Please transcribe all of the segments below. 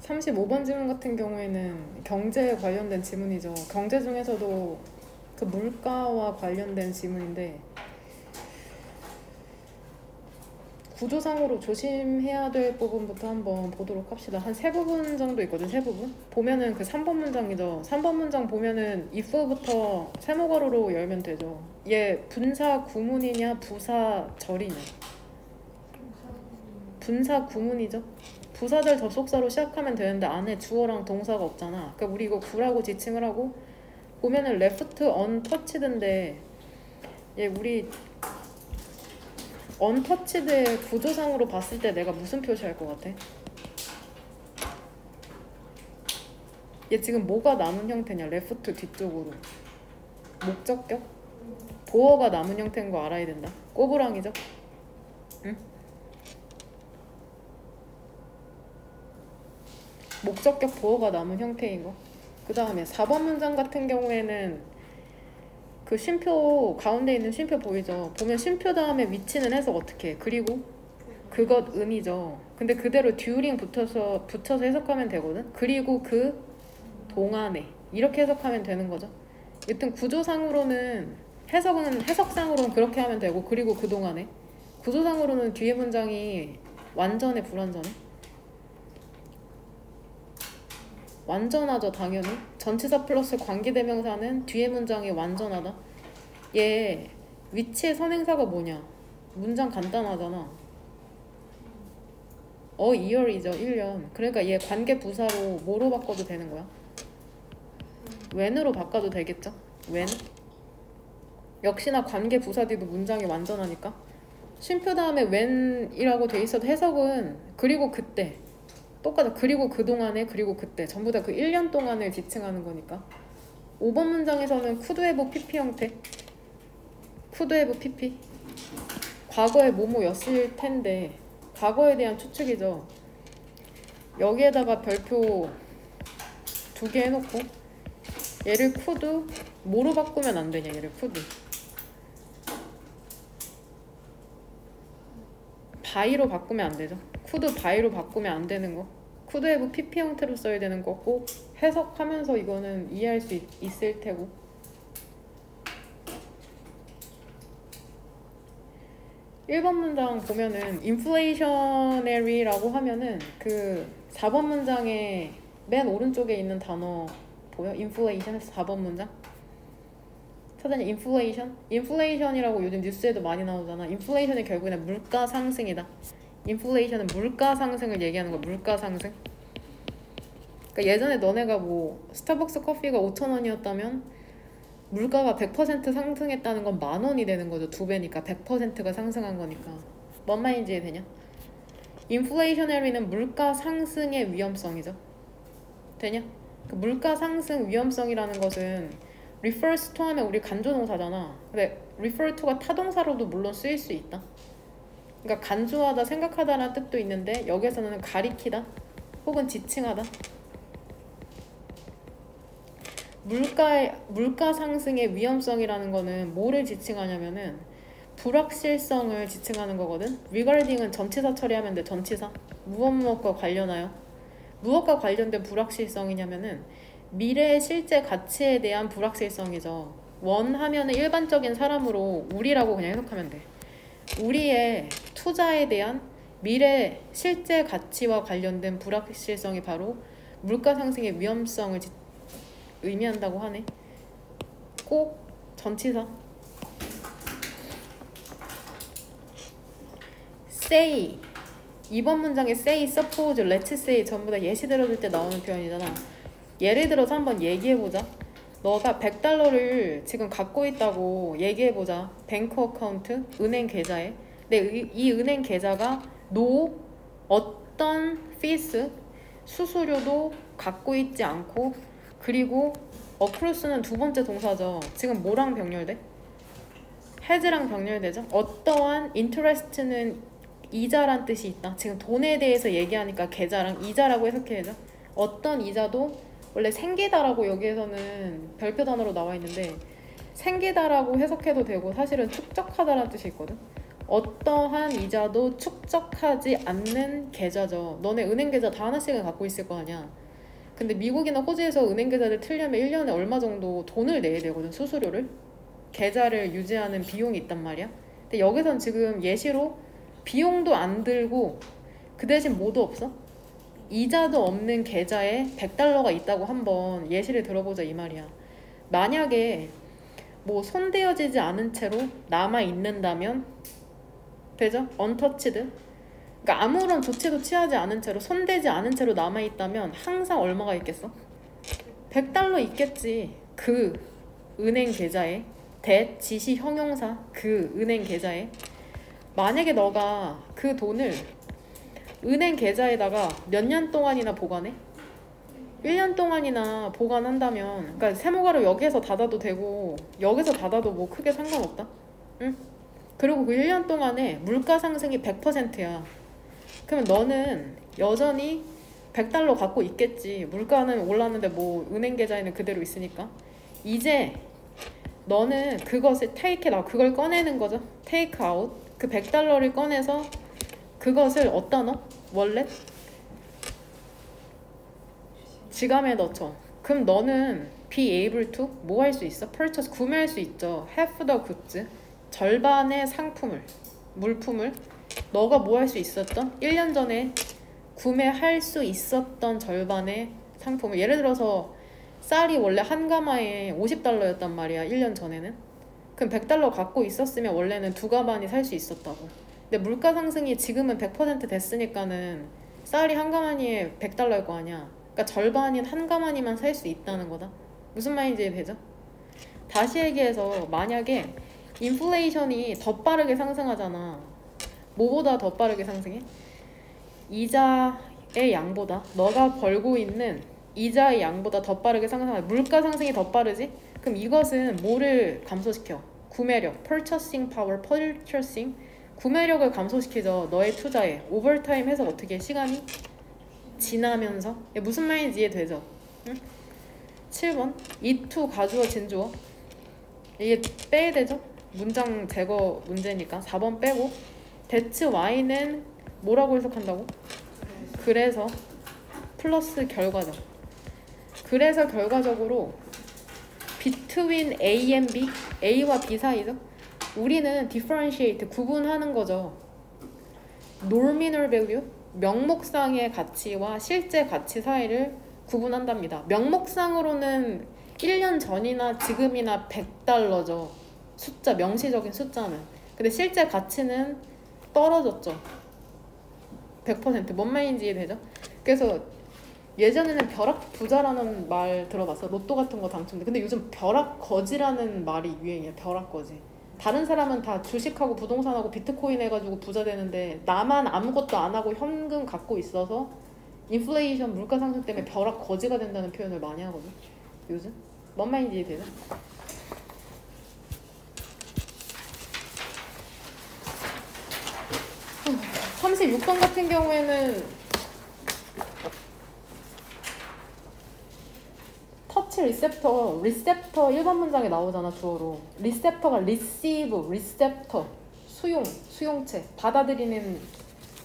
35번 질문 같은 경우에는 경제에 관련된 지문이죠. 경제 중에서도 그 물가와 관련된 지문인데 구조상으로 조심해야 될 부분부터 한번 보도록 합시다. 한 세 부분 정도 있거든, 세 부분. 보면은 그 3번 문장이죠. 3번 문장 보면은 if부터 세모가로로 열면 되죠. 얘 분사 구문이냐 부사 절이냐? 분사 구문이죠. 부사절 접속사로 시작하면 되는데 안에 주어랑 동사가 없잖아. 그러니까 우리 이거 구라고 지칭을 하고 보면은 left untouched인데 얘 우리 untouched의 구조상으로 봤을 때 내가 무슨 표시할 것 같아? 얘 지금 뭐가 남은 형태냐? left 뒤쪽으로 목적격? 보어가 남은 형태인 거 알아야 된다. 꼬부랑이죠? 응? 목적격 보어가 남은 형태인 거. 그 다음에 4번 문장 같은 경우에는 그 쉼표 가운데 있는 쉼표 보이죠? 보면 쉼표 다음에 위치는 해석 어떻게 해? 그리고 그것 은이죠. 근데 그대로 during 붙여서 해석하면 되거든. 그리고 그 동안에 이렇게 해석하면 되는 거죠. 여튼 구조상으로는 해석상으로는 그렇게 하면 되고 그리고 그 동안에 구조상으로는 뒤에 문장이 완전해 불완전해? 완전하죠, 당연히. 전치사 플러스 관계대명사는 뒤에 문장이 완전하다. 얘 위치의 선행사가 뭐냐? 문장 간단하잖아. 이열이죠, 1년. 그러니까 얘 관계부사로 뭐로 바꿔도 되는 거야? when으로 바꿔도 되겠죠? when. 역시나 관계부사 뒤도 문장이 완전하니까. 쉼표 다음에 when이라고 돼 있어도 해석은 그리고 그때 똑같아. 그리고 그동안에 그리고 그때 전부 다 그 1년 동안을 지칭하는 거니까. 5번 문장에서는 could have pp 형태. could have pp. 과거에 뭐뭐였을 텐데 과거에 대한 추측이죠. 여기에다가 별표 2개 해놓고 얘를 could 뭐로 바꾸면 안 되냐? 얘를 could by로 바꾸면 안 되죠. could by로 바꾸면 안 되는 거. could have pp 형태로 써야 되는 거고 해석하면서 이거는 이해할 수 있을 테고. (1번) 문장 보면은 inflationary라고 하면은 그 4번 문장의 맨 오른쪽에 있는 단어 보여? inflation 4번 문장? 사전에 inflation이라고 요즘 뉴스에도 많이 나오잖아. inflation이 결국에는 물가 상승이다. inflation은 물가 상승을 얘기하는 거야. 물가 상승. 그러니까 예전에 너네가 뭐 스타벅스 커피가 5,000원이었다면 물가가 100% 상승했다는 건 10,000원이 되는 거죠. 2배니까 100%가 상승한 거니까. 뭔 말인지 이해되냐? inflationary는 물가 상승의 위험성이죠. 되냐? 그 물가 상승 위험성이라는 것은 refers to 하면 우리 간주동사잖아. 근데 refer to가 타동사로도 물론 쓰일 수 있다. 그러니까 간주하다, 생각하다라는 뜻도 있는데 여기서는 가리키다 혹은 지칭하다. 물가 상승의 위험성이라는 거는 뭐를 지칭하냐면은 불확실성을 지칭하는 거거든. regarding은 전치사 처리하면 돼. 전치사. 무엇과 관련하여. 무엇과 관련된 불확실성이냐면은 미래의 실제 가치에 대한 불확실성이죠. 원하면은 일반적인 사람으로 우리라고 그냥 해석하면 돼. 우리의 투자에 대한 미래 실제 가치와 관련된 불확실성이 바로 물가 상승의 위험성을 의미한다고 하네. 꼭 전치사. say. 2번 문장에 say, suppose, let's say 전부 다 예시 들어줄 때 나오는 표현이잖아. 예를 들어서 한번 얘기해보자. 너가 $100를 지금 갖고 있다고 얘기해보자. 뱅크 어카운트, 은행 계좌에. 근데 이 은행 계좌가 어떤 fees, 수수료도 갖고 있지 않고 그리고 어크루스는 두 번째 동사죠. 지금 뭐랑 병렬돼? has랑 병렬되죠. 어떠한 interest는 이자란 뜻이 있다. 지금 돈에 대해서 얘기하니까 계좌랑 이자라고 해석해야죠. 어떤 이자도 원래 생기다라고 여기에서는 별표 단어로 나와 있는데 생기다라고 해석해도 되고 사실은 축적하다라는 뜻이 있거든. 어떠한 이자도 축적하지 않는 계좌죠. 너네 은행 계좌 다 하나씩은 갖고 있을 거 아니야. 근데 미국이나 호주에서 은행 계좌를 틀려면 1년에 얼마 정도 돈을 내야 되거든, 수수료를. 계좌를 유지하는 비용이 있단 말이야. 근데 여기선 지금 예시로 비용도 안 들고 그 대신 뭐도 없어? 이자도 없는 계좌에 $100가 있다고 한번 예시를 들어보자 이 말이야. 만약에 뭐 손대어지지 않은 채로 남아 있는다면 되죠? untouched. 그러니까 아무런 조치도 취하지 않은 채로 손대지 않은 채로 남아 있다면 항상 얼마가 있겠어? $100 있겠지. 그 은행 계좌에 대지시 형용사 그 은행 계좌에. 만약에 너가 그 돈을 은행 계좌에다가 몇 년 동안이나 보관해? 1년 동안이나 보관한다면, 그러니까 세모가로 여기에서 닫아도 되고 여기서 닫아도 뭐 크게 상관없다. 응? 그리고 그 1년 동안에 물가 상승이 100%야. 그러면 너는 여전히 $100 갖고 있겠지. 물가는 올랐는데 뭐 은행 계좌에는 그대로 있으니까. 이제 너는 그것을 take it out, 그걸 꺼내는 거죠. take out. 그 $100를 꺼내서 그것을 어디다 넣어? 월렛? 지갑에 넣죠. 그럼 너는 be able to 뭐 할 수 있어? purchase 구매할 수 있죠. have the goods 절반의 상품을, 물품을 너가 뭐 할 수 있었던? 1년 전에 구매할 수 있었던 절반의 상품을. 예를 들어서 쌀이 원래 한 가마에 $50였단 말이야 1년 전에는. 그럼 $100 갖고 있었으면 원래는 두 가마니 살 수 있었다고. 근데 물가 상승이 지금은 100% 됐으니까는 쌀이 한 가마니에 $100일 거 아니야. 그러니까 절반인 한 가마니만 살 수 있다는 거다. 무슨 말인지 되죠? 다시 얘기해서 만약에 인플레이션이 더 빠르게 상승하잖아. 뭐보다 더 빠르게 상승해? 이자의 양보다, 너가 벌고 있는 이자의 양보다 더 빠르게 상승해. 물가 상승이 더 빠르지? 그럼 이것은 뭐를 감소시켜? 구매력, purchasing power, purchasing 구매력을 감소시키죠. 너의 투자에 오버타임 해서 어떻게 시간이 지나면서. 무슨 말인지 이해되죠? 응? 7번 it 가주어 진주어 이게 빼야 되죠? 문장 제거 문제니까 4번 빼고 that's why는 뭐라고 해석한다고? 그래서 플러스 결과적. 그래서 결과적으로 between A and B, A와 B 사이죠? 우리는 differentiate, 구분하는 거죠. nominal value, 명목상의 가치와 실제 가치 사이를 구분한답니다. 명목상으로는 1년 전이나 지금이나 $100죠. 숫자, 명시적인 숫자는. 근데 실제 가치는 떨어졌죠. 100%. 뭔 말인지 이해되죠? 그래서 예전에는 벼락 부자라는 말 들어봤어? 로또 같은 거 당첨돼. 근데 요즘 벼락 거지라는 말이 유행이야. 벼락 거지. 다른 사람은 다 주식하고 부동산하고 비트코인 해가지고 부자 되는데 나만 아무것도 안 하고 현금 갖고 있어서 인플레이션 물가 상승 때문에 벼락 거지가 된다는 표현을 많이 하거든. 요즘? 뭔 말인지 이해되죠? 36번 같은 경우에는 터치 리셉터 1번 문장에 나오잖아, 주어로. 리셉터가 receive, 리셉터, 수용체, 받아들이는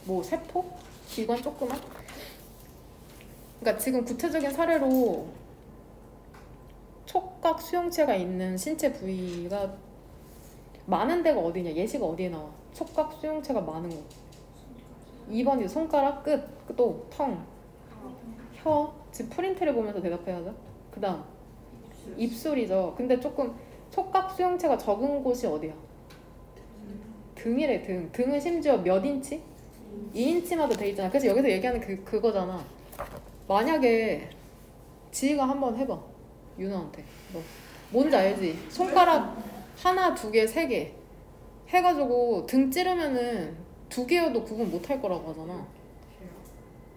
뭐 세포? 기관 조그만? 그러니까 지금 구체적인 사례로 촉각 수용체가 있는 신체 부위가 많은 데가 어디냐? 예시가 어디에 나와? 촉각 수용체가 많은 곳. 2번이 손가락 끝, 또 텅, 혀. 지금 프린트를 보면서 대답해야죠. 그 다음 입술이죠. 근데 조금 촉각 수용체가 적은 곳이 어디야? 등이래. 등은 심지어 몇 인치? 2인치마다 돼 있잖아. 그래서 여기서 얘기하는 그거잖아. 만약에 지희가 한번 해봐. 윤호한테. 너 뭔지 알지? 손가락 하나, 두 개, 세 개 해가지고 등 찌르면은 2개여도 구분 못할 거라고 하잖아.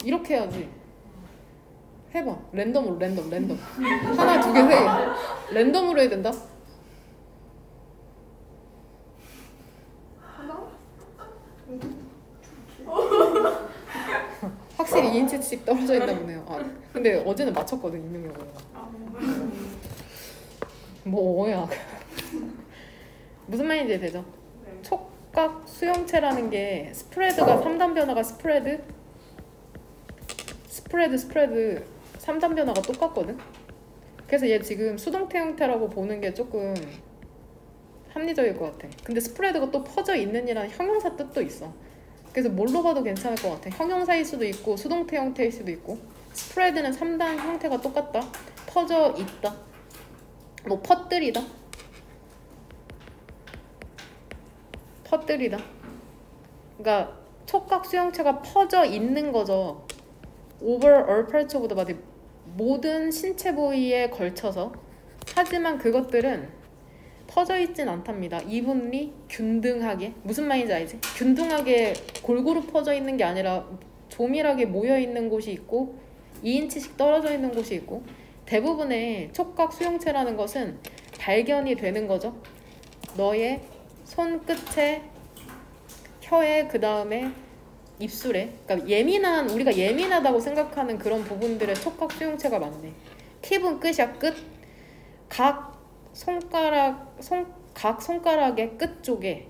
이렇게 해야지. 해봐. 랜덤으로 랜덤 하나, 두 개, 세 개 랜덤으로 해야 된다. 확실히 2인치씩 떨어져 있나 보네요. 아, 근데 어제는 맞췄거든, 임명혁으로. 뭐야. 무슨 말인지 되죠? 촉각 수용체라는 게 스프레드가 3단 변화가 스프레드 3단 변화가 똑같거든. 그래서 얘 지금 수동태 형태라고 보는 게 조금 합리적일 것 같아. 근데 스프레드가 또 퍼져 있는이라는 형용사 뜻도 있어. 그래서 뭘로 봐도 괜찮을 것 같아. 형용사일 수도 있고 수동태 형태일 수도 있고. 스프레드는 3단 형태가 똑같다. 퍼져 있다. 뭐 퍼뜨리다. 그러니까 촉각 수용체가 퍼져 있는 거죠. over all parts of the body, 모든 신체 부위에 걸쳐서. 하지만 그것들은 퍼져 있진 않답니다. evenly, 균등하게. 무슨 말인지 알지? 균등하게 골고루 퍼져 있는 게 아니라 조밀하게 모여 있는 곳이 있고 2인치씩 떨어져 있는 곳이 있고. 대부분의 촉각 수용체라는 것은 발견이 되는 거죠. 너의 손끝에, 혀에, 그 다음에 입술에. 그러니까 우리가 예민하다고 생각하는 그런 부분들의 촉각 수용체가 많네. 팁은 끝이야. 끝. 각 손가락의 끝 쪽에,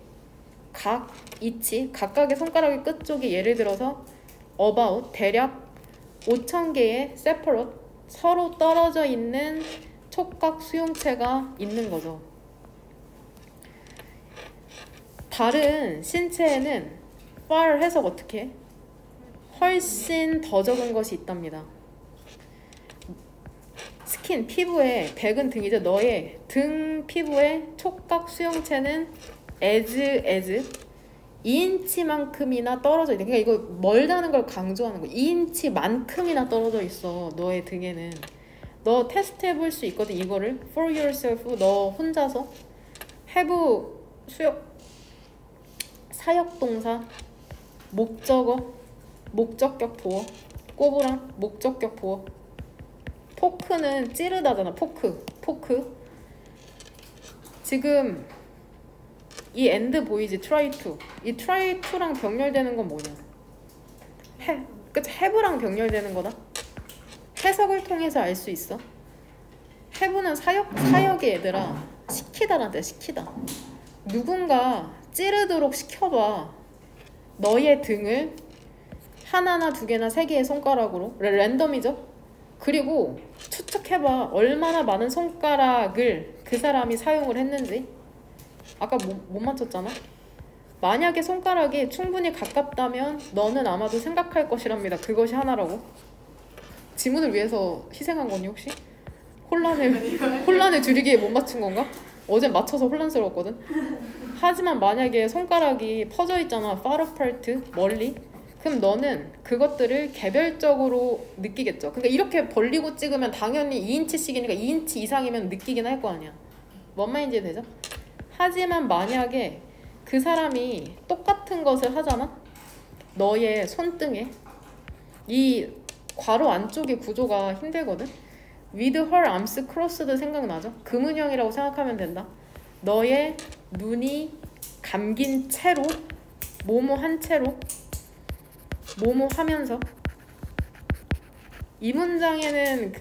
각 이치, 각각의 손가락의 끝 쪽에, 예를 들어서 about, 대략 5,000개의 separate, 서로 떨어져 있는 촉각 수용체가 있는 거죠. 다른 신체에는 far 해석 어떻게 해? 훨씬 더 적은 것이 있답니다. 스킨, 피부에, 백은 등이죠. 너의 등 피부의 촉각 수용체는 as 2인치만큼이나 떨어져 있다. 그러니까 이거 멀다는 걸 강조하는 거야. 2인치만큼이나 떨어져 있어. 너의 등에는. 너 테스트 해볼 수 있거든. 이거를 for yourself, 너 혼자서. have 사역동사, 목적어, 목적격 보어, 꼬부랑 목적격 보어. 포크는 찌르다잖아. 포크. 지금 이 and 보이지? try to. 이 try to랑 병렬되는 건 뭐냐? 그치? have랑 병렬되는 거다. 해석을 통해서 알 수 있어. have는 사역의 얘들아. 시키다란 뜻, 시키다. 누군가 찌르도록 시켜봐. 너의 등을 하나나 두 개나 세 개의 손가락으로, 랜덤이죠? 그리고 추측해봐. 얼마나 많은 손가락을 그 사람이 사용을 했는지. 아까 못 맞췄잖아? 만약에 손가락이 충분히 가깝다면 너는 아마도 생각할 것이랍니다. 그것이 하나라고. 지문을 위해서 희생한 거니 혹시? 혼란을 줄이기에 못 맞춘 건가? 어젠 맞춰서 혼란스러웠거든. 하지만 만약에 손가락이 퍼져 있잖아. far apart, 멀리. 그럼 너는 그것들을 개별적으로 느끼겠죠. 그러니까 이렇게 벌리고 찍으면 당연히 2인치씩이니까 2인치 이상이면 느끼긴 할 거 아니야. 뭔 말인지 되죠? 하지만 만약에 그 사람이 똑같은 것을 하잖아? 너의 손등에. 이 괄호 안쪽의 구조가 힘들거든? with her arms crossed 생각나죠? 그 문형이라고 생각하면 된다. 너의 눈이 감긴 채로, 뭐뭐 한 채로, 뭐뭐 하면서. 이 문장에는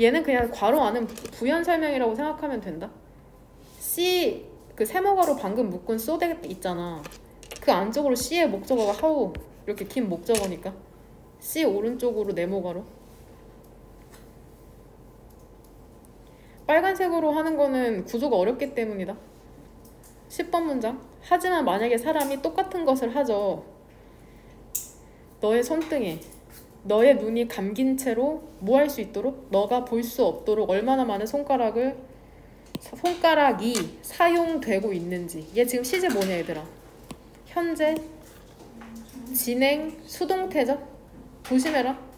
얘는 그냥 괄호 안은 부연 설명이라고 생각하면 된다. C, 그 세모가로 방금 묶은 so that 있잖아. 그 안쪽으로 C의 목적어가 how, 이렇게 긴 목적어니까 C 오른쪽으로 네모가로. 빨간색으로 하는 거는 구조가 어렵기 때문이다. 10번 문장. 하지만 만약에 사람이 똑같은 것을 하죠. 너의 손등에 너의 눈이 감긴 채로 뭐 할 수 있도록? 너가 볼 수 없도록 얼마나 많은 손가락이 사용되고 있는지. 얘 지금 시제 뭐냐 얘들아? 현재, 진행, 수동태죠? 조심해라.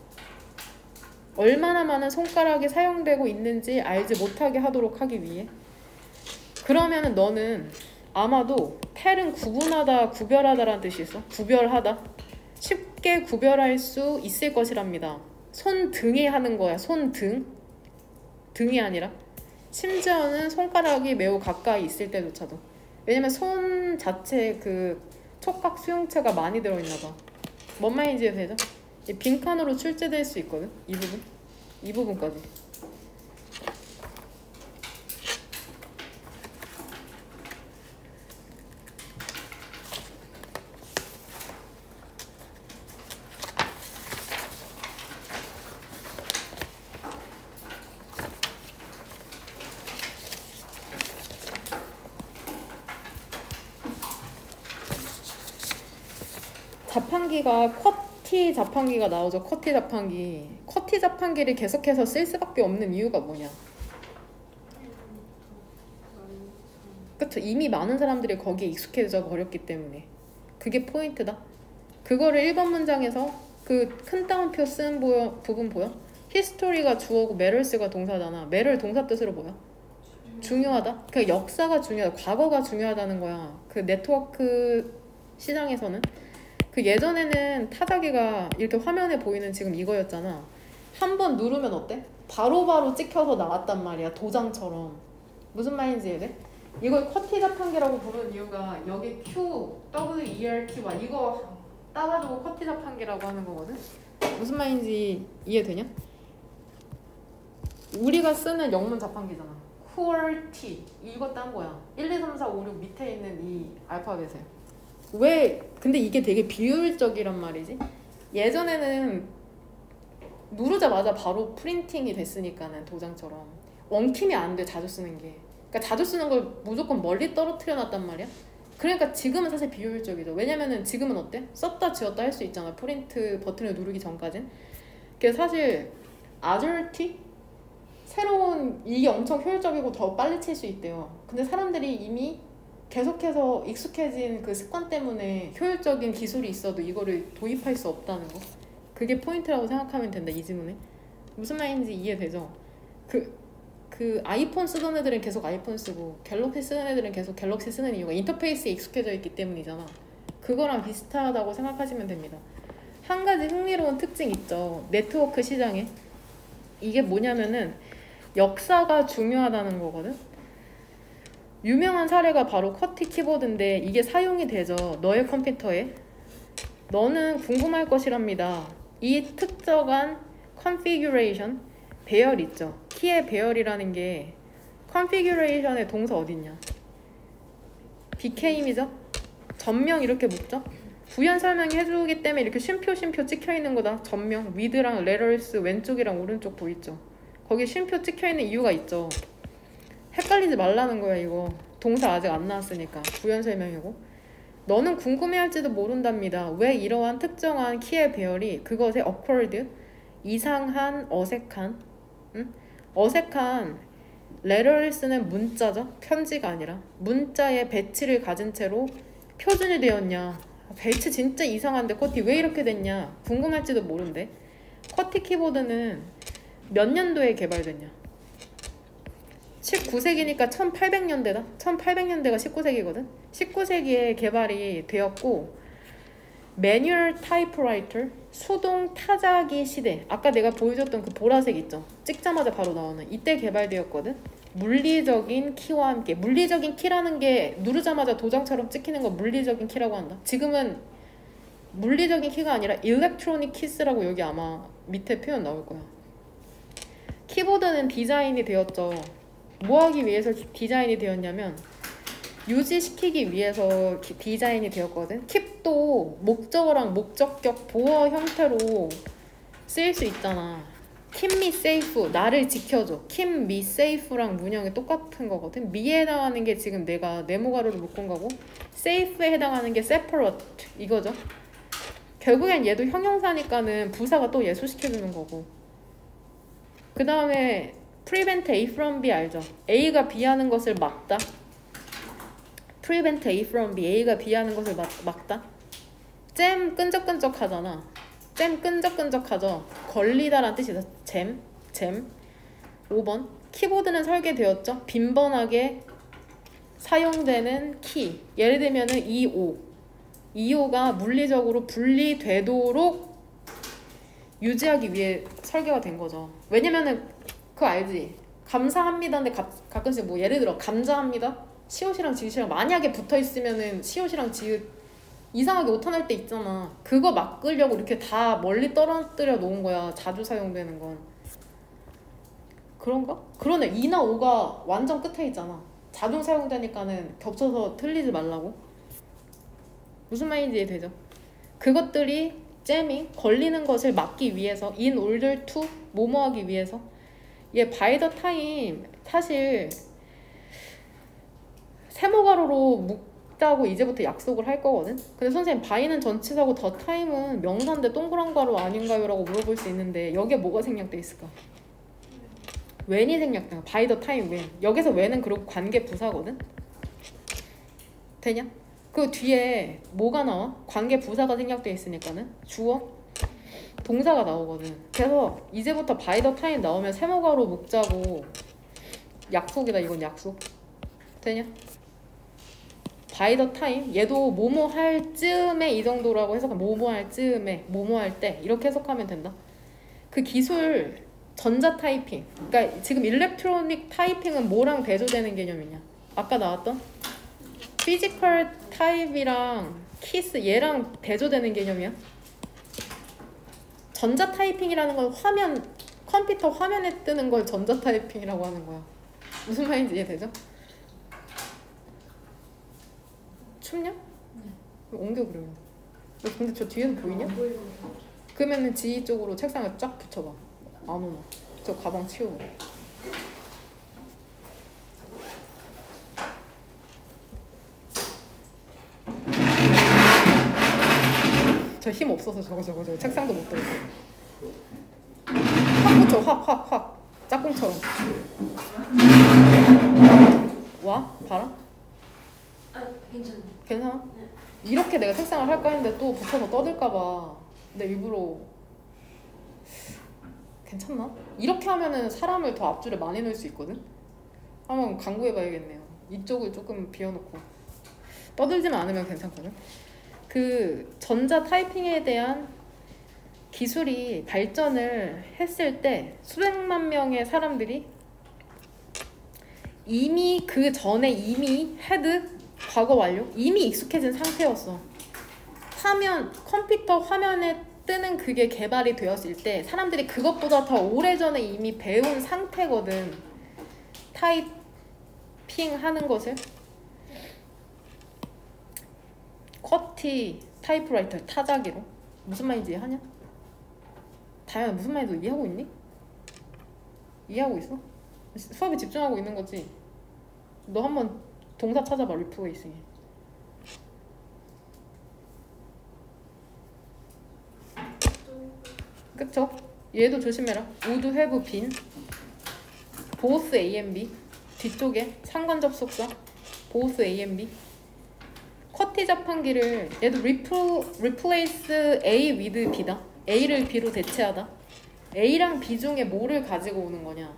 얼마나 많은 손가락이 사용되고 있는지 알지 못하게 하도록 하기 위해. 그러면은 너는 아마도 텔은 구분하다, 구별하다라는 뜻이 있어. 구별하다. 쉽게 구별할 수 있을 것이랍니다. 손등에 하는 거야. 손등. 등이 아니라. 심지어는 손가락이 매우 가까이 있을 때조차도. 왜냐면 손 자체에 그 촉각 수용체가 많이 들어있나 봐. 뭔 말인지 되죠? 빈칸으로 출제될 수 있거든. 이 부분. 이 부분까지. 자판기가 쿼티 자판기가 나오죠. 쿼티 자판기. 쿼티 자판기를 계속해서 쓸 수밖에 없는 이유가 뭐냐? 그쵸. 이미 많은 사람들이 거기에 익숙해져 버렸기 때문에. 그게 포인트다. 그거를 1번 문장에서 그 큰 따옴표 쓴 부분 보여? 히스토리가 주어고 메럴스가 동사잖아. 메럴 동사 뜻으로 보여? 중요하다. 그 역사가 중요하다. 과거가 중요하다는 거야. 그 네트워크 시장에서는. 그 예전에는 타자기가 이렇게 화면에 보이는 지금 이거였잖아. 한 번 누르면 어때? 바로바로 찍혀서 나왔단 말이야. 도장처럼. 무슨 말인지 이해돼? 이걸 쿼티 자판기라고 부르는 이유가 여기 Q, W, E, R, T와 이거 따가지고 쿼티 자판기라고 하는 거거든? 무슨 말인지 이해되냐? 우리가 쓰는 영문 자판기잖아. QWERTY 이거 딴 거야. 1, 2, 3, 4, 5, 6 밑에 있는 이 알파벳에. 왜? 근데 이게 되게 비효율적이란 말이지. 예전에는 누르자마자 바로 프린팅이 됐으니까는 도장처럼 엉킴이 안 돼. 자주 쓰는 게. 그러니까 자주 쓰는 걸 무조건 멀리 떨어뜨려 놨단 말이야. 그러니까 지금은 사실 비효율적이죠. 왜냐면은 지금은 어때? 썼다 지웠다 할 수 있잖아. 프린트 버튼을 누르기 전까진. 그게 사실 아저티? 새로운 이게 엄청 효율적이고 더 빨리 칠 수 있대요. 근데 사람들이 이미 계속해서 익숙해진 그 습관 때문에 효율적인 기술이 있어도 이거를 도입할 수 없다는 거. 그게 포인트라고 생각하면 된다. 이 질문에. 무슨 말인지 이해되죠? 그 아이폰 쓰던 애들은 계속 아이폰 쓰고 갤럭시 쓰는 애들은 계속 갤럭시 쓰는 이유가 인터페이스에 익숙해져 있기 때문이잖아. 그거랑 비슷하다고 생각하시면 됩니다. 한 가지 흥미로운 특징 있죠. 네트워크 시장에. 이게 뭐냐면은 역사가 중요하다는 거거든. 유명한 사례가 바로 쿼티 키보드인데 이게 사용이 되죠. 너의 컴퓨터에. 너는 궁금할 것이랍니다. 이 특정한 configuration 배열 있죠. 키의 배열이라는 게 configuration의 동사 어딨냐? became이죠. 전명 이렇게 묶죠. 부연 설명이 해주기 때문에 이렇게 쉼표 찍혀있는 거다. 전명, with랑 letters 왼쪽이랑 오른쪽 보이죠. 거기 쉼표 찍혀있는 이유가 있죠. 헷갈리지 말라는 거야. 이거 동사 아직 안 나왔으니까 부연 설명이고. 너는 궁금해할지도 모른답니다. 왜 이러한 특정한 키의 배열이 그것의 awkward 이상한 어색한 어색한 letters는 문자죠. 편지가 아니라 문자의 배치를 가진 채로 표준이 되었냐. 배치 진짜 이상한데 쿼티 왜 이렇게 됐냐. 궁금할지도 모른대. 쿼티 키보드는 몇 년도에 개발됐냐. 19세기니까 1800년대다. 1800년대가 19세기거든. 19세기에 개발이 되었고 매뉴얼 타이프라이터 수동 타자기 시대. 아까 내가 보여줬던 그 보라색 있죠. 찍자마자 바로 나오는 이때 개발되었거든. 물리적인 키와 함께. 물리적인 키라는 게 누르자마자 도장처럼 찍히는 거 물리적인 키라고 한다. 지금은 물리적인 키가 아니라 일렉트로닉 키스라고 여기 아마 밑에 표현 나올 거야. 키보드는 디자인이 되었죠. 뭐 하기 위해서 디자인이 되었냐면 유지시키기 위해서 디자인이 되었거든. 킵도 목적어랑 목적격 보어 형태로 쓰일 수 있잖아. keep me safe, 나를 지켜줘. keep me safe랑 문형이 똑같은 거거든. me에 해당하는 게 지금 내가 네모 가로를 묶은 거고 safe에 해당하는 게 separate 이거죠. 결국엔 얘도 형용사니까는 부사가 또 예수시켜주는 거고. 그 다음에 prevent A from B 알죠? A가 B 하는 것을 막다. prevent A from B, A가 B 하는 것을 막다. 잼 끈적끈적 하잖아. 잼 끈적끈적하죠. 걸리다라는 뜻이다. 잼. 5번 키보드는 설계되었죠. 빈번하게 사용되는 키. 예를 들면은 2호가 물리적으로 분리되도록 유지하기 위해 설계가 된 거죠. 왜냐면은 그거 알지? 감사합니다인데 가끔씩 뭐 예를 들어 감자합니다. 시옷이랑 지읒이랑 만약에 붙어있으면은 시옷이랑 지읒 이상하게 오타날 때 있잖아. 그거 막으려고 이렇게 다 멀리 떨어뜨려 놓은 거야. 자주 사용되는 건. 그런가? 그러네. 2나 5가 완전 끝에 있잖아. 자주 사용되니까는 겹쳐서 틀리지 말라고. 무슨 말인지 이해되죠? 그것들이 잼이 걸리는 것을 막기 위해서 in order to 뭐뭐 하기 위해서. 얘 by the time 사실 세모가로로 있다고 이제부터 약속을 할 거거든. 근데 선생님 바이는 전치사고 더 타임은 명사인데 동그란 가로 아닌가요? 라고 물어볼 수 있는데 여기에 뭐가 생략돼 있을까? when이 생략돼. by the time when. 여기서 when은 그리고 관계 부사거든. 되냐? 그 뒤에 뭐가 나와? 관계 부사가 생략돼 있으니까는 주어 동사가 나오거든. 그래서 이제부터 by the time 나오면 세모가로 묶자고 약속이다. 이건 약속. 되냐? by the time 얘도 뭐뭐 할 즈음에 이 정도라고 해석하면 뭐뭐 할 즈음에 뭐뭐 할 때 이렇게 해석하면 된다. 그 기술 전자 타이핑. 그러니까 지금 일렉트로닉 타이핑은 뭐랑 대조되는 개념이냐? 아까 나왔던 피지컬 타입이랑 키스 얘랑 대조되는 개념이야. 전자 타이핑이라는 건 화면 컴퓨터 화면에 뜨는 걸 전자 타이핑이라고 하는 거야. 무슨 말인지 이해되죠? 춥냐? 옮겨 그러면. 근데 저 뒤에는 보이냐? 그러면은 지희 쪽으로 책상에 쫙 붙여봐. 안 오나? 저 가방 치우고. 저 힘 없어서 저거 책상도 못 들었어. 확 붙여. 확 짝꿍처럼. 와? 봐라. 아, 괜찮아? 이렇게 내가 책상을 할까 했는데 또 붙여서 떠들까봐 내 일부러. 괜찮나? 이렇게 하면은 사람을 더 앞줄에 많이 넣을 수 있거든? 한번 강구해봐야겠네요. 이쪽을 조금 비워놓고 떠들지만 않으면 괜찮거든? 그 전자 타이핑에 대한 기술이 발전을 했을 때 수백만 명의 사람들이 이미 그 전에 이미 헤드 과거 완료 이미 익숙해진 상태였어. 컴퓨터 화면에 뜨는 그게 개발이 되었을 때 사람들이 그것보다 더 오래전에 이미 배운 상태거든. 타이핑 하는 것을. 쿼티 타이프라이터 타자기로. 무슨 말인지 이해하냐? 다현아 무슨 말인지 이해하고 있니? 이해하고 있어? 수업에 집중하고 있는 거지? 너 한번 동사 찾아봐. 리플레이싱에. 그쵸? 얘도 조심해라. would have been both A and B. 뒤쪽에 상관 접속사 both A and B. 쿼티 자판기를 얘도 replace A with B다. A를 B로 대체하다. A랑 B 중에 뭐를 가지고 오는 거냐?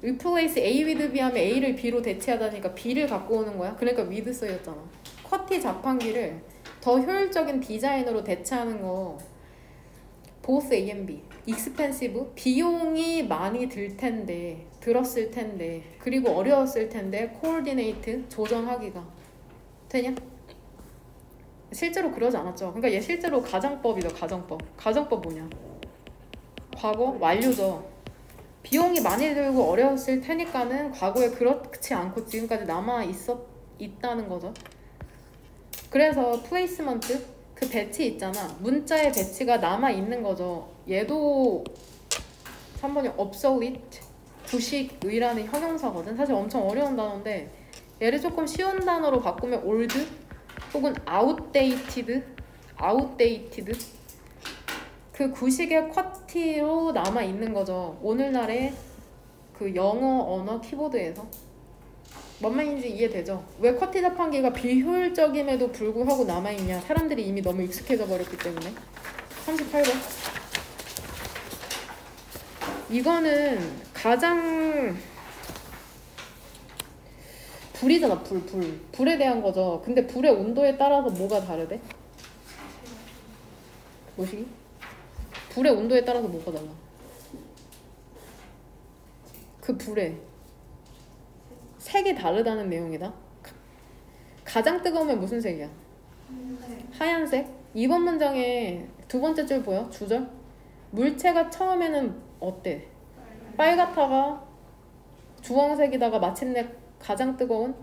replace A with B 하면 A를 B로 대체하다니까 B를 갖고 오는 거야. 그러니까 with 쓰였잖아. 쿼티 자판기를 더 효율적인 디자인으로 대체하는 거 both A and B. expensive 비용이 많이 들었을 텐데 그리고 어려웠을 텐데 coordinate 조정하기가 되냐? 실제로 그러지 않았죠. 그러니까 얘 실제로 가정법이죠. 가정법 뭐냐? 과거 완료죠. 비용이 많이 들고 어려웠을 테니까는 과거에 그렇지 않고 지금까지 있다는 거죠. 그래서 플레이스먼트 그 배치 있잖아. 문자의 배치가 남아있는 거죠. 얘도 3번이 obsolete 부식의라는 형용사거든. 사실 엄청 어려운 단어인데 얘를 조금 쉬운 단어로 바꾸면 old 혹은 outdated 그 구식의 쿼티로 남아있는 거죠. 오늘날의 그 영어 언어 키보드에서. 뭔 말인지 이해되죠? 왜 쿼티 자판기가 비효율적임에도 불구하고 남아있냐? 사람들이 이미 너무 익숙해져 버렸기 때문에. 38번. 이거는 가장 불이잖아. 불에 대한 거죠. 근데 불의 온도에 따라서 뭐가 다르대? 뭐시기? 불의 온도에 따라서 뭐가 달라? 그 불에 색이 다르다는 내용이다. 가장 뜨거우면 무슨 색이야? 하얀색. 이번 문장에 두 번째 줄 보여? 주절. 물체가 처음에는 어때? 빨갛다가 주황색이다가 마침내 가장 뜨거운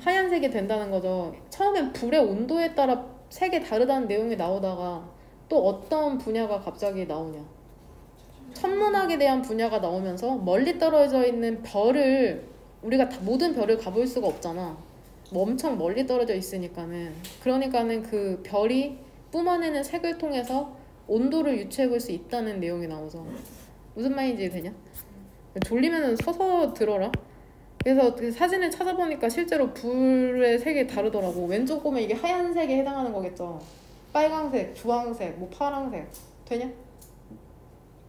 하얀색이 된다는 거죠. 처음엔 불의 온도에 따라 색이 다르다는 내용이 나오다가 또 어떤 분야가 갑자기 나오냐? 천문학에 대한 분야가 나오면서 멀리 떨어져 있는 별을 우리가 모든 별을 가볼 수가 없잖아. 뭐 엄청 멀리 떨어져 있으니까는 그러니까는 그 별이 뿜어내는 색을 통해서 온도를 유추해 볼 수 있다는 내용이 나오죠. 무슨 말인지 되냐? 졸리면은 서서 들어라. 그래서 그 사진을 찾아보니까 실제로 불의 색이 다르더라고. 왼쪽 보면 이게 하얀색에 해당하는 거겠죠. 빨강색, 주황색, 뭐 파랑색. 되냐?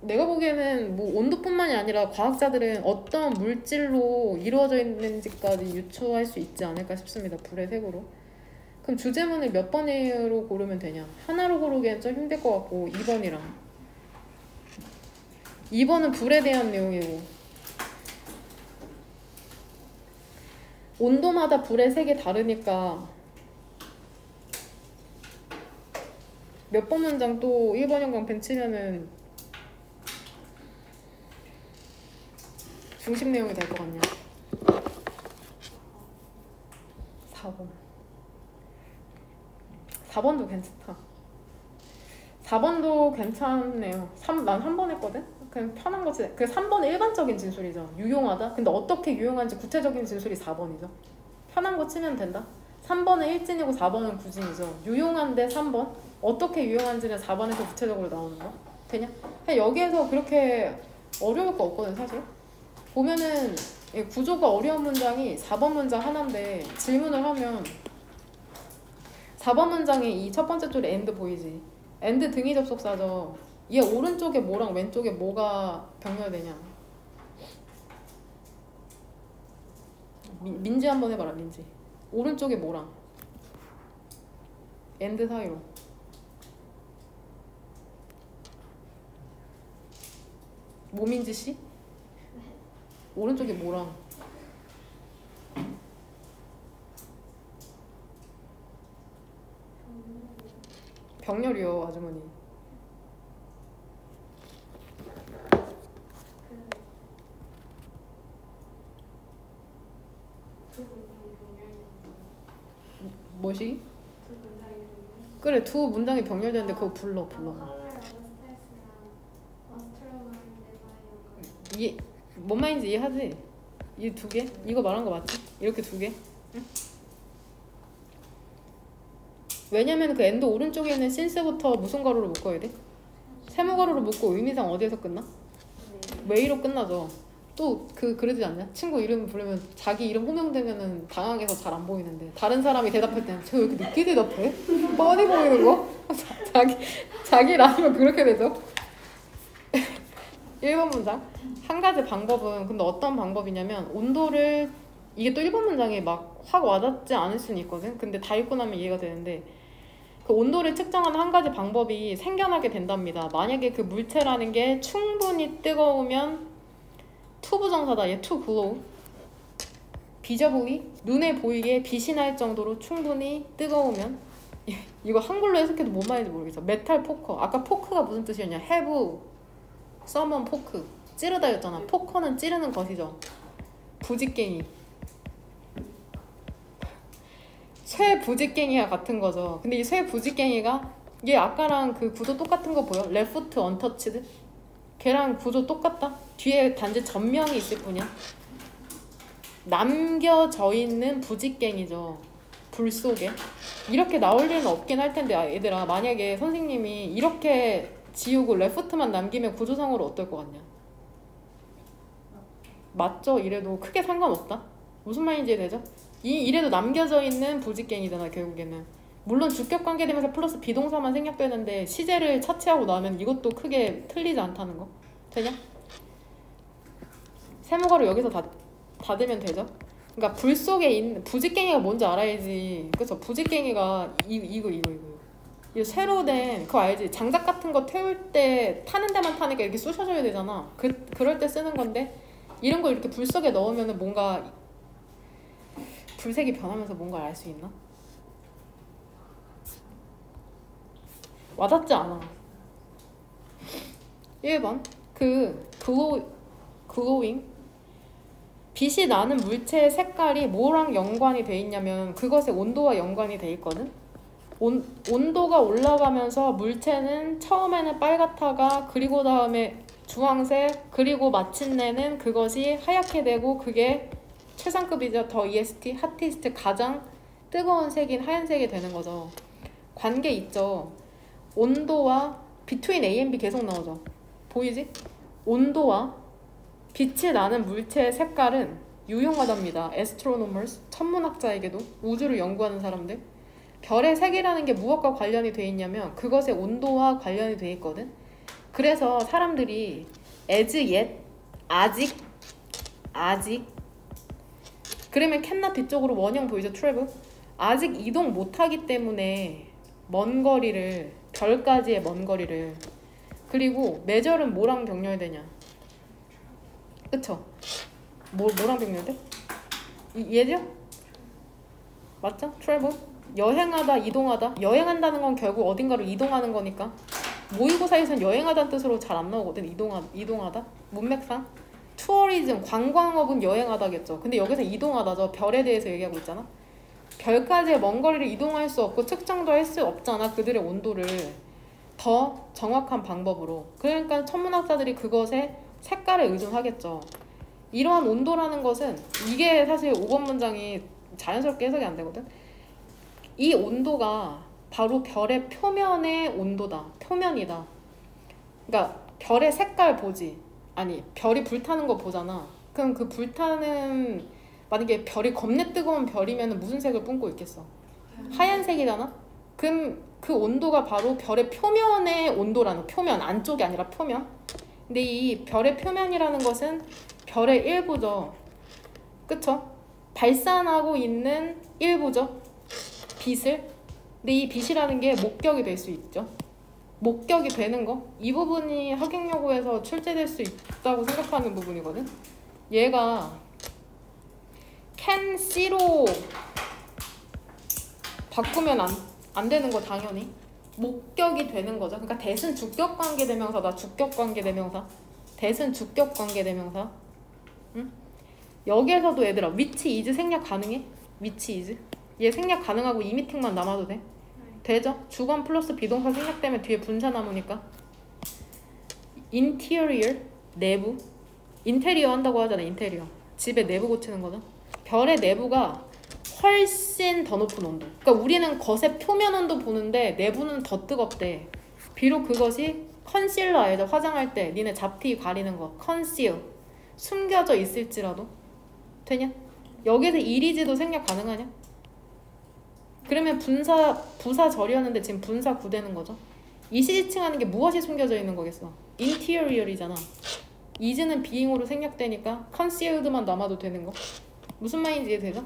내가 보기에는 뭐 온도뿐만이 아니라 과학자들은 어떤 물질로 이루어져 있는지까지 유추할 수 있지 않을까 싶습니다. 불의 색으로. 그럼 주제문을 몇 번으로 고르면 되냐? 하나로 고르기엔 좀 힘들 것 같고 2번이랑 2번은 불에 대한 내용이고 온도마다 불의 색이 다르니까 몇 번 문장 또 1번 형광펜 치면은 중심 내용이 될 것 같냐? 4번 4번도 괜찮다. 4번도 괜찮네요. 난 3번 했거든? 그냥 편한 거지. 그 3번은 일반적인 진술이죠. 유용하다? 근데 어떻게 유용한지 구체적인 진술이 4번이죠. 편한 거 치면 된다. 3번은 일진이고 4번은 구진이죠. 유용한데 3번? 어떻게 유용한지는 4번에서 구체적으로 나오는 거? 되냐? 여기에서 그렇게 어려울 거 없거든 사실. 보면은 구조가 어려운 문장이 4번 문장 하나인데 질문을 하면 4번 문장에 이 첫 번째 줄에 and 보이지? and 등위 접속사죠. 얘 오른쪽에 뭐랑 왼쪽에 뭐가 병렬되냐? 민지 한번 해봐라. 민지. 오른쪽에 뭐랑 and 사이로 뭐 민지 씨? 오른쪽에 뭐랑 병렬이요 아주머니. 뭐시? 그래 두 문장이 병렬되는데 그거 불러. 이해 뭔 말인지 이해하지? 이 두 개? 이거 말한 거 맞지? 이렇게 두 개? 응? 왜냐면 그 엔드 오른쪽에 있는 since부터 무슨 가로로 묶어야 돼? 세모 가로로 묶고 의미상 어디에서 끝나? way로 끝나죠. 또 그러지 않냐? 친구 이름 부르면 자기 이름 호명되면은 당황해서 잘 안 보이는데 다른 사람이 대답할 때는 저 왜 이렇게 늦게 대답해? 뻔히 보이는 거? 자기 라면 그렇게 되죠. 1번 문장 한 가지 방법은 근데 어떤 방법이냐면 온도를 이게 또 1번 문장이 막 확 와닿지 않을 수는 있거든. 근데 다 읽고 나면 이해가 되는데 그 온도를 측정하는 한 가지 방법이 생겨나게 된답니다. 만약에 그 물체라는 게 충분히 뜨거우면 투부정사다. 얘 to glow visibly 눈에 보이게 빛이 날 정도로 충분히 뜨거우면 이거 한글로 해석해도 뭔 말인지 모르겠어. 메탈 포커 아까 포크가 무슨 뜻이었냐? have summon 포크 찌르다였잖아. 포커는 찌르는 것이죠. 부직갱이 쇠 부직갱이와 같은 거죠. 근데 이 쇠 부직갱이가 얘 아까랑 그 구조 똑같은 거 보여? 레프트 언터치드 걔랑 구조 똑같다? 뒤에 단지 전명이 있을 뿐이야. 남겨져 있는 부직갱이죠. 불 속에 이렇게 나올 일은 없긴 할 텐데 얘들아 만약에 선생님이 이렇게 지우고 레프트만 남기면 구조상으로 어떨 것 같냐? 맞죠? 이래도 크게 상관없다? 무슨 말인지 되죠? 이래도 남겨져 있는 부직갱이잖아 결국에는. 물론 주격관계 되면서 플러스 비동사만 생략되는데 시제를 차치하고 나면 이것도 크게 틀리지 않다는 거 되냐? 세모가로 여기서 다 되면 되죠? 그러니까 불 속에 있는 부직갱이가 뭔지 알아야지. 그쵸? 부직갱이가 이거 이 새로 된 그거 알지? 장작 같은 거 태울 때 타는 데만 타니까 이렇게 쑤셔줘야 되잖아. 그럴 때 쓰는 건데 이런 거 이렇게 불 속에 넣으면은 뭔가 불색이 변하면서 뭔가를 알 수 있나? 와닿지 않아. 1번 glowing 빛이 나는 물체의 색깔이 뭐랑 연관이 돼 있냐면 그것의 온도와 연관이 돼 있거든. 온도가 올라가면서 물체는 처음에는 빨갛다가 그리고 다음에 주황색 그리고 마침내는 그것이 하얗게 되고 그게 최상급이죠. 더 EST, 핫티스트 가장 뜨거운 색인 하얀색이 되는 거죠. 관계 있죠. 온도와 between A and B 계속 나오죠. 보이지? 온도와 빛이 나는 물체의 색깔은 유용하답니다. astronomers, 천문학자에게도, 우주를 연구하는 사람들. 별의 색이라는 게 무엇과 관련이 돼 있냐면 그것의 온도와 관련이 돼 있거든. 그래서 사람들이 as yet, 아직 그러면 캔나 뒤쪽으로 원형 보이죠? 트래블. 아직 이동 못하기 때문에 먼 거리를, 별까지의 먼 거리를, 그리고 메저는 뭐랑 병렬되냐? 그쵸? 뭐랑 병렬돼? 얘죠? 맞죠? 트래블. 여행하다, 이동하다. 여행한다는 건 결국 어딘가로 이동하는 거니까. 모의고사에선 여행하다는 뜻으로 잘 안 나오거든. 이동하다. 문맥상. 투어리즘, 관광업은 여행하다겠죠. 근데 여기서 이동하다죠. 별에 대해서 얘기하고 있잖아. 별까지의 먼 거리를 이동할 수 없고 측정도 할 수 없잖아. 그들의 온도를 더 정확한 방법으로. 그러니까 천문학자들이 그것에 색깔에 의존하겠죠. 이러한 온도라는 것은, 이게 사실 5번 문장이 자연스럽게 해석이 안 되거든. 이 온도가 바로 별의 표면의 온도다. 표면이다. 그러니까 별의 색깔 보지. 아니, 별이 불타는 거 보잖아. 그럼 그 불타는, 만약에 별이 겁내 뜨거운 별이면 무슨 색을 뿜고 있겠어? 하얀색이잖아? 그럼 그 온도가 바로 별의 표면의 온도라는, 표면, 안쪽이 아니라 표면. 근데 이 별의 표면이라는 것은 별의 일부죠. 그쵸? 발산하고 있는 일부죠. 빛을. 근데 이 빛이라는 게 목격이 될 수 있죠. 목격이 되는 거. 이 부분이 학행여고에서 출제될 수 있다고 생각하는 부분이거든. 얘가 can see로 바꾸면 안 되는 거 당연히. 목격이 되는 거죠. 그러니까 대신 주격관계대명사다. 주격관계대명사. 대신 주격관계대명사. 응? 여기에서도 얘들아 which is 생략 가능해? which is? 얘 생략 가능하고 이미팅만 남아도 돼? 되죠? 주관 플러스 비동사 생략되면 뒤에 분사 남으니까. interior, 내부. 인테리어 한다고 하잖아. 인테리어. 집의 내부 고치는 거죠. 별의 내부가 훨씬 더 높은 온도. 그러니까 우리는 겉의 표면 온도 보는데 내부는 더 뜨겁대. 비록 그것이 컨실러 알죠? 화장할 때 니네 잡티 가리는 거. 컨실. 숨겨져 있을지라도. 되냐? 여기서 이리지도 생략 가능하냐? 그러면 부사 절이었는데 지금 분사 구되는 거죠. 이시지칭하는 게 무엇이 숨겨져 있는 거겠어? 인티리어이잖아. is는 being으로 생략되니까 concealed만 남아도 되는 거. 무슨 말인지 이해되죠?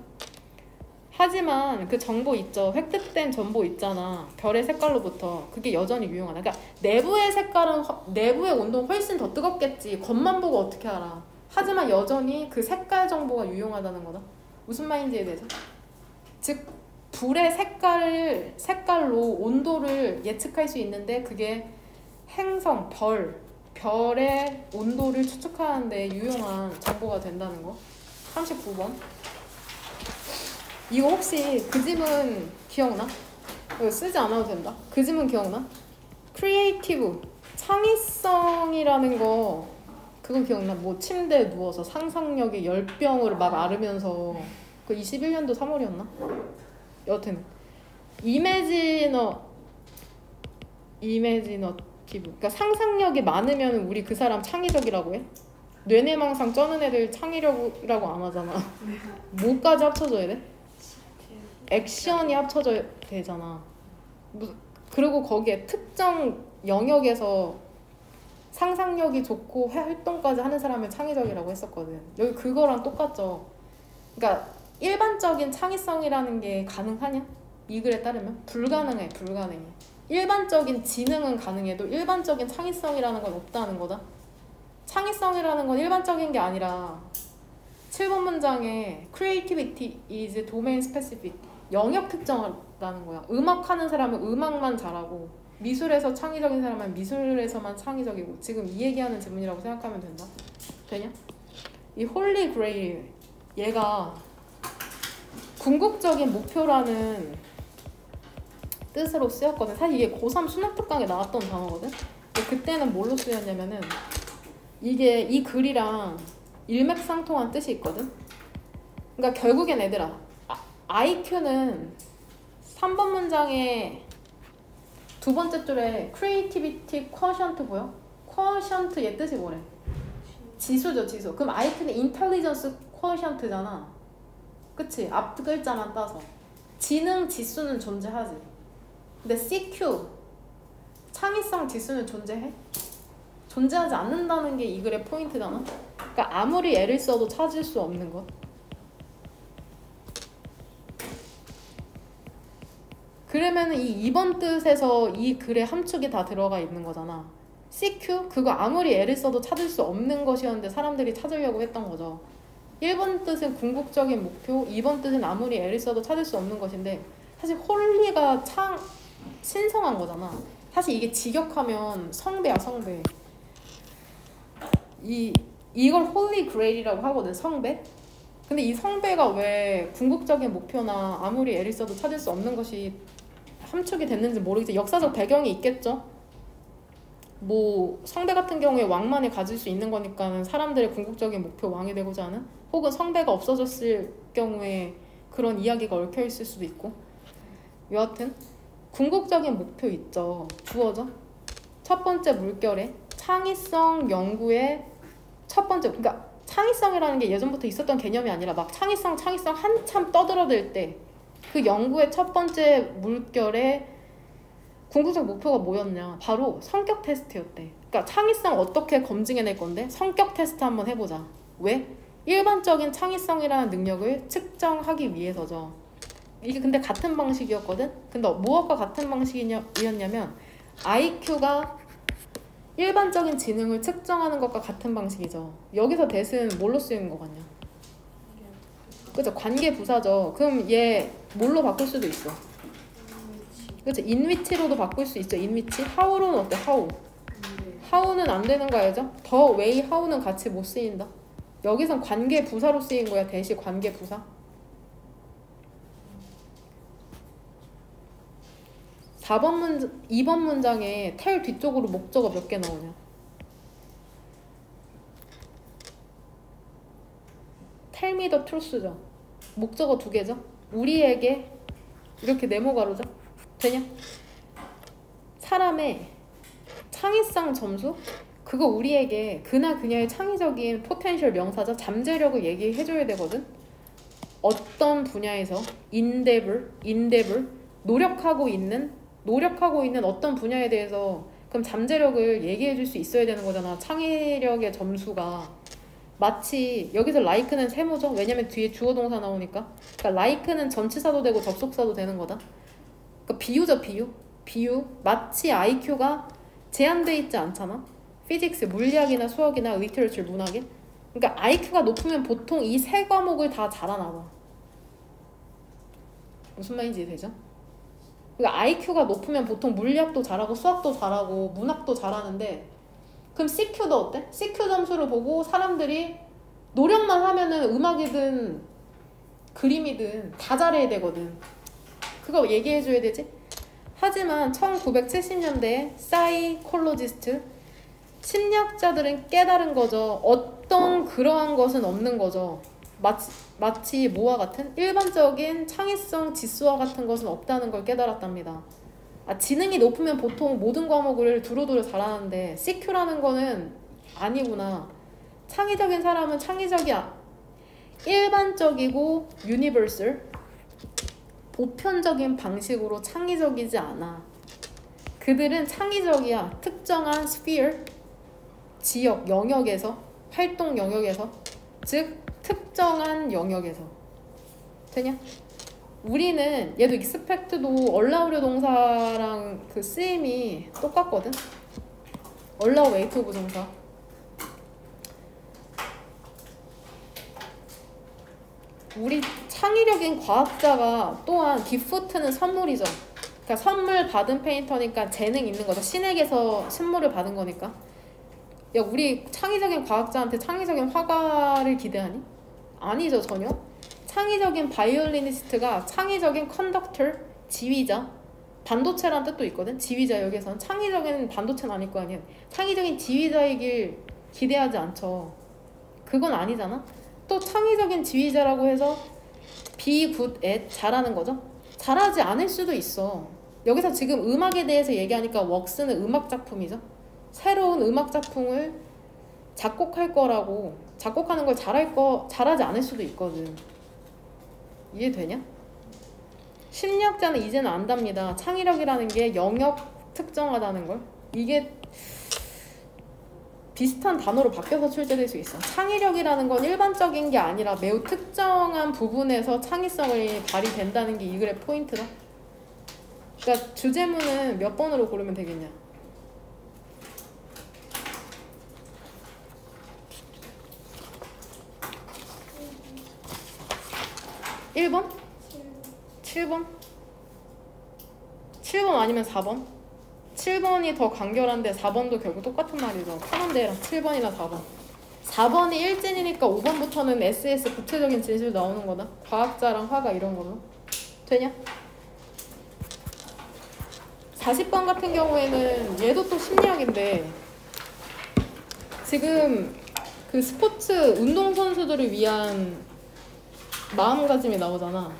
하지만 그 정보 있죠. 획득된 정보 있잖아. 별의 색깔로부터. 그게 여전히 유용하다. 그러니까 내부의 색깔은, 내부의 온도는 훨씬 더 뜨겁겠지. 겉만 보고 어떻게 알아. 하지만 여전히 그 색깔 정보가 유용하다는 거다. 무슨 말인지 이해되죠? 즉 불의 색깔로 온도를 예측할 수 있는데 그게 행성, 별의 온도를 추측하는 데 유용한 정보가 된다는 거. 39번. 이거 혹시 그 지문 기억나? 이거 쓰지 않아도 된다. 그 지문 기억나? 크리에이티브, 창의성이라는 거 그거 기억나? 뭐 침대에 누워서 상상력의 열병을 막 앓으면서 그 21년도 3월이었나? 여튼 이매지너티브. 그러니까 상상력이 많으면 우리 그 사람 창의적이라고 해? 뇌내망상 쩌는 애들 창의력이라고 안 하잖아. 뭐까지 합쳐져야 돼? 액션이 합쳐져야 되잖아. 그리고 거기에 특정 영역에서 상상력이 좋고 활동까지 하는 사람을 창의적이라고 했었거든. 여기 그거랑 똑같죠. 그러니까 일반적인 창의성이라는 게 가능하냐? 이 글에 따르면 불가능해. 일반적인 지능은 가능해도 일반적인 창의성이라는 건 없다는 거다. 창의성이라는 건 일반적인 게 아니라 7번 문장에 creativity is domain specific, 영역 특정하다는 거야. 음악하는 사람은 음악만 잘하고 미술에서 창의적인 사람은 미술에서만 창의적이고. 지금 이 얘기하는 질문이라고 생각하면 된다. 되냐? 이 홀리 그레일, 얘가 궁극적인 목표라는 뜻으로 쓰였거든. 사실 이게 고3 수능 특강에 나왔던 단어거든. 근데 그때는 뭘로 쓰였냐면은 이게 이 글이랑 일맥상통한 뜻이 있거든. 그러니까 결국엔 애들아, IQ는 3번 문장에 두 번째 줄에 creativity quotient 보여? quotient 얘 뜻이 뭐래? 지수죠, 지수. 그럼 IQ는 intelligence quotient잖아. 그치? 앞 글자만 따서. 지능 지수는 존재하지. 근데 CQ, 창의성 지수는 존재해? 존재하지 않는다는 게 이 글의 포인트잖아. 그러니까 아무리 애를 써도 찾을 수 없는 것. 그러면 이 2번 뜻에서 이 글의 함축이 다 들어가 있는 거잖아. CQ? 그거 아무리 애를 써도 찾을 수 없는 것이었는데 사람들이 찾으려고 했던 거죠. 1번 뜻은 궁극적인 목표, 2번 뜻은 아무리 애를 써도 찾을 수 없는 것인데 사실 홀리가 신성한 거잖아. 사실 이게 직역하면 성배야, 성배. 이걸 홀리 그레일이라고 하거든, 성배. 근데 이 성배가 왜 궁극적인 목표나 아무리 애를 써도 찾을 수 없는 것이 함축이 됐는지 모르겠지. 역사적 배경이 있겠죠. 뭐 성배 같은 경우에 왕만이 가질 수 있는 거니까 사람들의 궁극적인 목표 왕이 되고자 하는, 혹은 성배가 없어졌을 경우에 그런 이야기가 얽혀 있을 수도 있고. 여하튼 궁극적인 목표 있죠. 주어져. 첫 번째 물결에 창의성 연구의 첫 번째, 그러니까 창의성이라는 게 예전부터 있었던 개념이 아니라 막 창의성 한참 떠들어댈 때 그 연구의 첫 번째 물결에 궁극적 목표가 뭐였냐? 바로 성격 테스트였대. 그러니까 창의성 어떻게 검증해낼 건데? 성격 테스트 한번 해보자. 왜? 일반적인 창의성이라는 능력을 측정하기 위해서죠. 이게 근데 같은 방식이었거든? 근데 무엇과 같은 방식이었냐면 IQ가 일반적인 지능을 측정하는 것과 같은 방식이죠. 여기서 대신 뭘로 쓰이는 거 같냐? 그죠? 관계부사죠. 그럼 얘 뭘로 바꿀 수도 있어. 그치? 인위치로도 바꿀 수 있죠. 인위치. how로는 어때? how는 안 되는 거 알죠? 더 way how는 같이 못 쓰인다. 여기선 관계부사로 쓰인 거야. 대시 관계부사. 2번 문장에 tell 뒤쪽으로 목적어 몇 개 나오냐? tell me the truth죠. 목적어 2개죠. 우리에게 이렇게 네모가로죠. 되냐? 사람의 창의성 점수? 그거 우리에게 그나 그녀의 창의적인 포텐셜 명사죠. 잠재력을 얘기해줘야 되거든. 어떤 분야에서 endeavor 노력하고 있는 어떤 분야에 대해서 그럼 잠재력을 얘기해줄 수 있어야 되는 거잖아. 창의력의 점수가. 마치 여기서 like는 세모죠. 왜냐면 뒤에 주어 동사 나오니까. 그러니까 like는 전치사도 되고 접속사도 되는 거다. 그러니까 비유죠, 비유. 마치 IQ가 제한돼 있지 않잖아. 피직스, 물리학이나 수학이나 리터처, 문학에. 그러니까 IQ가 높으면 보통 이 세 과목을 다 잘하나 봐. 무슨 말인지 되죠? 그러니까 IQ가 높으면 보통 물리학도 잘하고 수학도 잘하고 문학도 잘하는데, 그럼 CQ도 어때? CQ 점수를 보고 사람들이 노력만 하면은 음악이든 그림이든 다 잘해야 되거든. 그거 얘기해줘야 되지? 하지만 1970년대에 사이콜로지스트, 심리학자들은 깨달은 거죠. 어떤 그러한 것은 없는 거죠. 마치 뭐와 같은? 일반적인 창의성 지수와 같은 것은 없다는 걸 깨달았답니다. 지능이 높으면 보통 모든 과목을 두루두루 잘하는데 CQ라는 거는 아니구나. 창의적인 사람은 일반적이고 유니버설, 보편적인 방식으로 창의적이지 않아. 그들은 창의적이야. 특정한 스피어, 지역, 영역에서, 활동 영역에서, 즉 특정한 영역에서. 되냐? 우리는 얘도 expect도 얼라우려 동사랑 그 쓰임이 똑같거든. allow wait 부정사. 우리 창의력인 과학자가 또한 기프트는 선물이죠. 그러니까 선물 받은 페인터니까 재능 있는 거죠. 신에게서 선물을 받은 거니까. 야, 우리 창의적인 과학자한테 창의적인 화가를 기대하니? 아니죠, 전혀. 창의적인 바이올리니스트가 창의적인 컨덕터, 지휘자, 반도체라는 뜻도 있거든. 지휘자, 여기서는 창의적인 반도체는 아닐 거 아니야. 창의적인 지휘자이길 기대하지 않죠. 그건 아니잖아. 또 창의적인 지휘자라고 해서 be good at 잘하는 거죠. 잘하지 않을 수도 있어. 여기서 지금 음악에 대해서 얘기하니까 웍스는 음악 작품이죠. 새로운 음악 작품을 작곡할 거라고 작곡하는 걸 잘하지 않을 수도 있거든. 이해되냐? 심리학자는 이제는 안답니다. 창의력이라는 게 영역 특정하다는 걸. 이게 비슷한 단어로 바뀌어서 출제될 수 있어. 창의력이라는 건 일반적인 게 아니라 매우 특정한 부분에서 창의성이 발휘된다는 게 이 글의 포인트다. 그러니까 주제문은 몇 번으로 고르면 되겠냐? 1번? 7번? 7번 아니면 4번? 7번이 더 간결한데 4번도 결국 똑같은 말이죠. 편한데랑 7번이나 4번. 4번이 일진이니까 5번부터는 SS 구체적인 진실 나오는 거다. 과학자랑 화가 이런 걸로. 되냐? 40번 같은 경우에는 얘도 또 심리학인데 지금 그 스포츠 운동선수들을 위한 마음가짐이 나오잖아.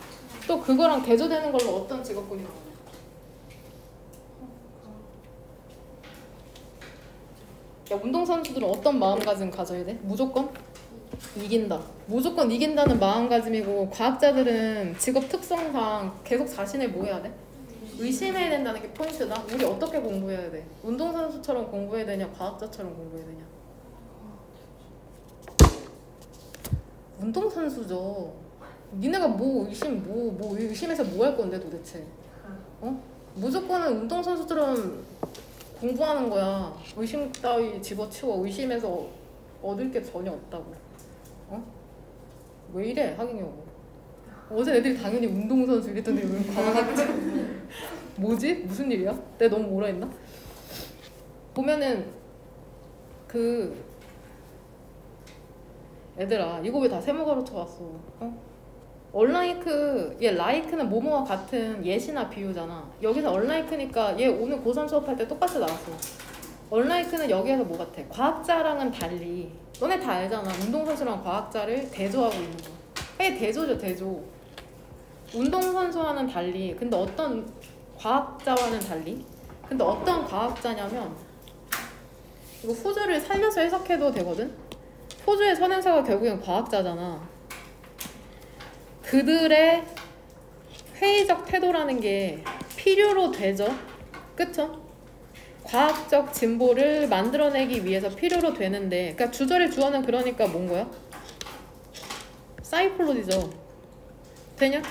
또 그거랑 대조되는 걸로 어떤 직업군이 나오냐? 야, 운동선수들은 어떤 마음가짐 가져야 돼? 무조건 이긴다. 무조건 이긴다는 마음가짐이고, 과학자들은 직업 특성상 계속 자신을 뭐 해야 돼? 의심해야 된다는 게 포인트다. 우리 어떻게 공부해야 돼? 운동선수처럼 공부해야 되냐? 과학자처럼 공부해야 되냐? 운동선수죠. 니네가 뭐 의심해서 뭐 할 건데 도대체? 어? 무조건은 운동선수들은 공부하는 거야. 의심 따위 집어치워. 의심해서 얻을 게 전혀 없다고. 어? 왜 이래 하긴요. 어제 애들이 당연히 운동선수 이랬더니 왜 과학자? 뭐지? 무슨 일이야? 내가 너무 뭐라 했나? 보면은 그 얘들아 이거 왜 다 세모 가로쳐 왔어? 어? 얼라이크, 얘 라이크는 뭐뭐와 같은 예시나 비유잖아. 여기서 얼라이크니까 얘 오늘 고3 수업할 때 똑같이 나왔어. 얼라이크는 여기에서 뭐 같아? 과학자랑은 달리. 너네 다 알잖아. 운동선수랑 과학자를 대조하고 있는 거. 이게 대조죠, 대조. 운동선수와는 달리. 근데 어떤 과학자와는 달리? 근데 어떤 과학자냐면 이거 후주를 살려서 해석해도 되거든? 후주의 선행사가 결국엔 과학자잖아. 그들의 회의적 태도라는 게 필요로 되죠. 그쵸? 과학적 진보를 만들어내기 위해서 필요로 되는데, 그러니까 주절의 주어는 그러니까 뭔 거야? 사이콜로지죠. 되냐?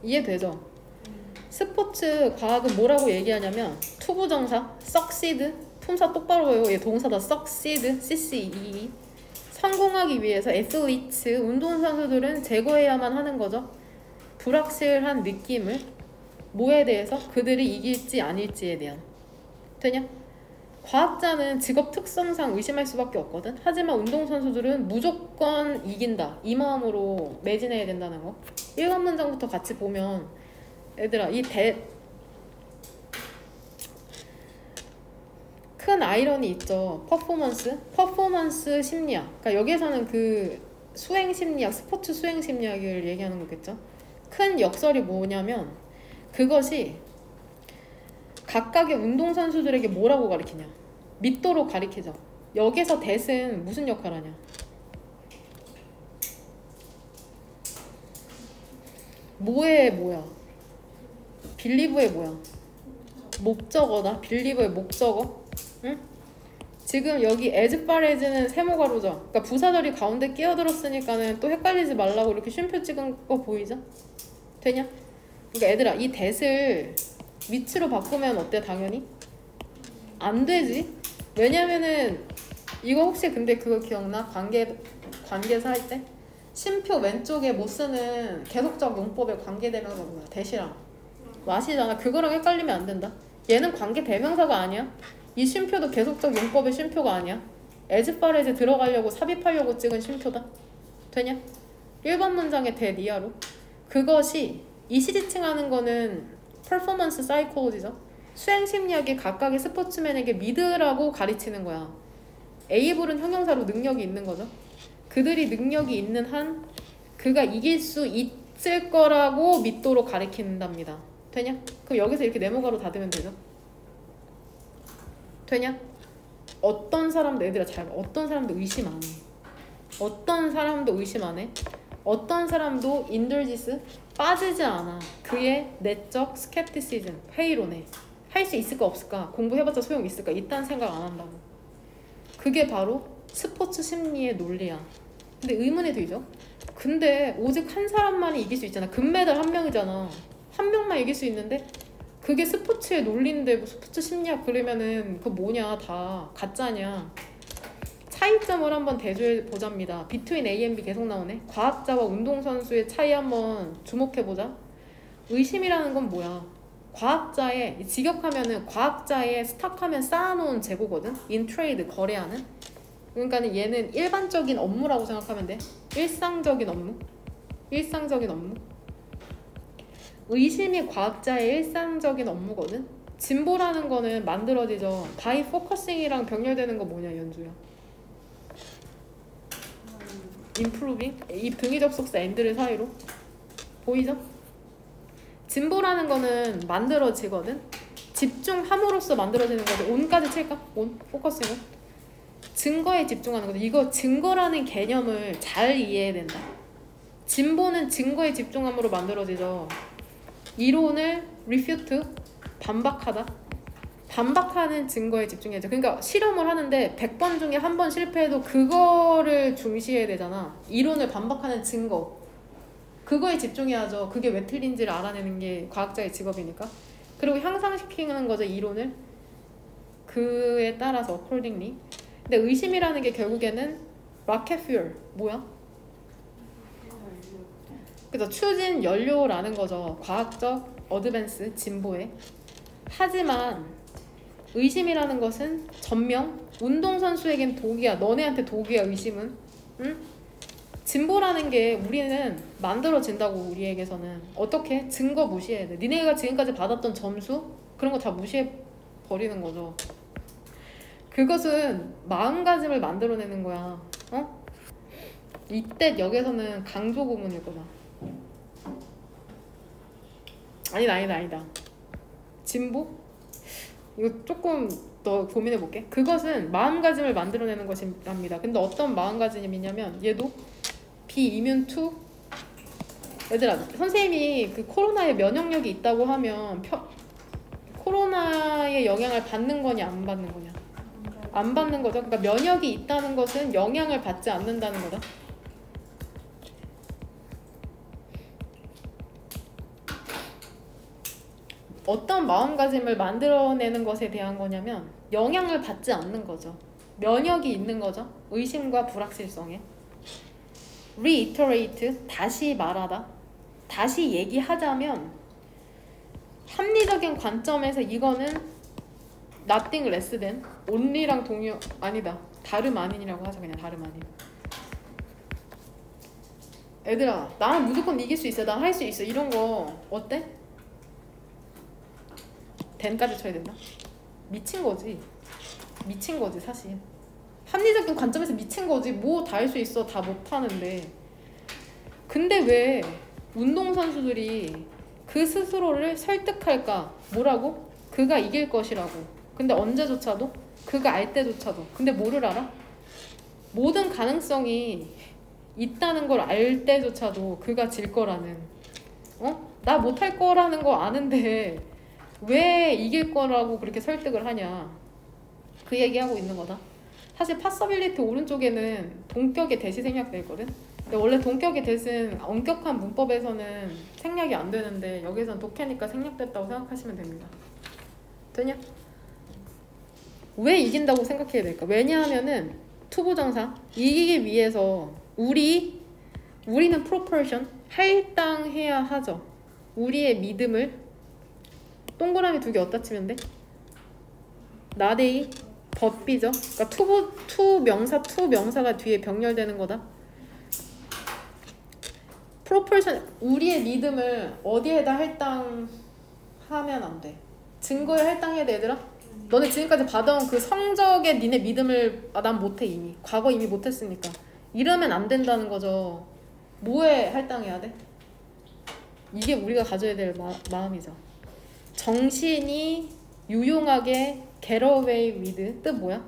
이해되죠? 스포츠 과학은 뭐라고 얘기하냐면 투부정사, succeed, 품사 똑바로 해요. 얘 동사다. succeed, CCEE. 성공하기 위해서 애슬리트, 운동선수들은 제거해야만 하는 거죠. 불확실한 느낌을. 뭐에 대해서? 그들이 이길지 아닐지에 대한. 되냐? 과학자는 직업 특성상 의심할 수밖에 없거든. 하지만 운동선수들은 무조건 이긴다. 이 마음으로 매진해야 된다는 거. 1번 문장부터 같이 보면 얘들아 큰 아이러니 있죠. 퍼포먼스 심리학. 그러니까 여기에서는 그 수행 심리학, 스포츠 수행 심리학을 얘기하는 거겠죠. 큰 역설이 뭐냐면 그것이 각각의 운동선수들에게 뭐라고 가리키냐? 믿도록 가리키죠. 여기서 that은 무슨 역할을 하냐? 뭐야? 빌리브의 뭐야? 목적어다. 빌리브의 목적어. 응? 지금 여기 as far as는 세모가로죠. 그러니까 부사절이 가운데 끼어들었으니까는 또 헷갈리지 말라고 이렇게 쉼표 찍은 거 보이죠? 되냐? 그러니까 얘들아 이 that을 위치로 바꾸면 어때? 당연히 안 되지. 왜냐면은 이거 혹시 근데 그거 기억나? 관계사 할 때 쉼표 왼쪽에 못 쓰는 계속적 용법에 관계대명사가 뭐야? that이랑 what이잖아. 그거랑 헷갈리면 안 된다. 얘는 관계대명사가 아니야. 이 쉼표도 계속적 용법의 쉼표가 아니야. as far as 들어가려고 삽입하려고 찍은 쉼표다. 되냐? 1번 문장의 that 이하로. 그것이 이 시지칭하는 거는 퍼포먼스 사이콜로지죠. 수행 심리학이 각각의 스포츠맨에게 믿으라고 가르치는 거야. 에이블은 형용사로 능력이 있는 거죠. 그들이 능력이 있는 한 그가 이길 수 있을 거라고 믿도록 가리킨답니다. 되냐? 그럼 여기서 이렇게 네모가로 닫으면 되죠? 되냐? 어떤 사람도 얘들아 잘 봐. 어떤 사람도 의심 안 해. 어떤 사람도 의심 안 해. 어떤 사람도 인들지스 빠지지 않아. 그의 내적 스캡티시즘, 회의론에 할 수 있을까 없을까, 공부해봤자 소용 있을까, 이딴 생각 안 한다고. 그게 바로 스포츠 심리의 논리야. 근데 의문이 들죠? 근데 오직 한 사람만이 이길 수 있잖아. 금메달 한 명이잖아. 한 명만 이길 수 있는데 그게 스포츠의 논리인데 뭐 스포츠 심리학 그러면은 그거 뭐냐, 다 가짜냐. 차이점을 한번 대조해보자입니다. Between A and B 계속 나오네. 과학자와 운동선수의 차이 한번 주목해보자. 의심이라는 건 뭐야? 과학자의, 직역하면은 과학자의 스탁하면 쌓아놓은 재고거든? In trade, 거래하는. 그러니까 얘는 일반적인 업무라고 생각하면 돼. 일상적인 업무. 일상적인 업무. 의심이 과학자의 일상적인 업무거든? 진보라는 거는 만들어지죠. 바이 포커싱이랑 병렬되는 거 뭐냐, 연주야? improving? 이 등위 접속사 and를 사이로 보이죠? 진보라는 거는 만들어지거든? 집중함으로써 만들어지는 거지. 온까지 칠까? 온? 포커싱은? 증거에 집중하는 거죠. 이거 증거라는 개념을 잘 이해해야 된다. 진보는 증거에 집중함으로 만들어지죠. 이론을 refute, 반박하다. 반박하는 증거에 집중해야죠. 그러니까 실험을 하는데 100번 중에 한 번 실패해도 그거를 중시해야 되잖아. 이론을 반박하는 증거. 그거에 집중해야죠. 그게 왜 틀린지를 알아내는 게 과학자의 직업이니까. 그리고 향상시키는 거죠, 이론을. 그에 따라서 accordingly. 근데 의심이라는 게 결국에는 rocket fuel. 뭐야? 그래서 추진 연료라는 거죠. 과학적 어드밴스, 진보에. 하지만 의심이라는 것은 전명, 운동선수에겐 독이야. 너네한테 독이야, 의심은. 응? 진보라는 게 우리는 만들어진다고, 우리에게서는. 어떻게? 증거 무시해야 돼. 니네가 지금까지 받았던 점수? 그런 거 다 무시해버리는 거죠. 그것은 마음가짐을 만들어내는 거야. 어? 이때 역에서는 강조 구문일 거다. 아니다. 진보? 이거 조금 더 고민해볼게. 그것은 마음가짐을 만들어내는 것이랍니다. 근데 어떤 마음가짐이냐면 얘도 비이뮨 투, 얘들아, 선생님이 그 코로나에 면역력이 있다고 하면 코로나의 영향을 받는 거냐 안 받는 거냐? 안 받는 거죠. 그러니까 면역이 있다는 것은 영향을 받지 않는다는 거다. 어떤 마음가짐을 만들어내는 것에 대한 거냐면 영향을 받지 않는 거죠. 면역이 있는 거죠. 의심과 불확실성에. reiterate, 다시 말하다. 다시 얘기하자면 합리적인 관점에서 이거는 nothing less than, only랑 동요, 아니다. 다름 아닌이라고 하자. 그냥 다름 아닌. 얘들아, 나는 무조건 이길 수 있어. 난 할 수 있어. 이런 거 어때? 댄까지 쳐야 된다? 미친 거지. 미친 거지, 사실. 합리적인 관점에서 미친 거지. 뭐 다 할 수 있어. 다 못하는데. 근데 왜 운동선수들이 그 스스로를 설득할까? 뭐라고? 그가 이길 것이라고. 근데 언제조차도? 그가 알 때조차도. 근데 뭐를 알아? 모든 가능성이 있다는 걸 알 때조차도 그가 질 거라는. 나 못할 거라는 거 아는데 왜 이길 거라고 그렇게 설득을 하냐. 그 얘기하고 있는 거다. 사실 파서빌리티 오른쪽에는 동격의 대시 생략돼 있거든. 근데 원래 동격의 대시는 엄격한 문법에서는 생략이 안 되는데 여기서는 독해니까 생략됐다고 생각하시면 됩니다. 되냐? 왜 이긴다고 생각해야 될까? 왜냐하면은 투부정사, 이기기 위해서 우리는 프로포션, 할당해야 하죠. 우리의 믿음을, 동그라미 2개 어디다 치면 돼? 나데이 법비죠. 그러니까 투 명사가 뒤에 병렬되는 거다. 프로포션, 우리의 믿음을 어디에다 할당하면 안 돼. 증거에 할당해야 돼, 얘들아. 너네 지금까지 받아온 그 성적에 니네 믿음을 난 못해. 이미 과거 이미 못했으니까 이러면 안 된다는 거죠. 뭐에 할당해야 돼? 이게 우리가 가져야 될 마음이죠. 정신이 유용하게 get away with 뜻 뭐야?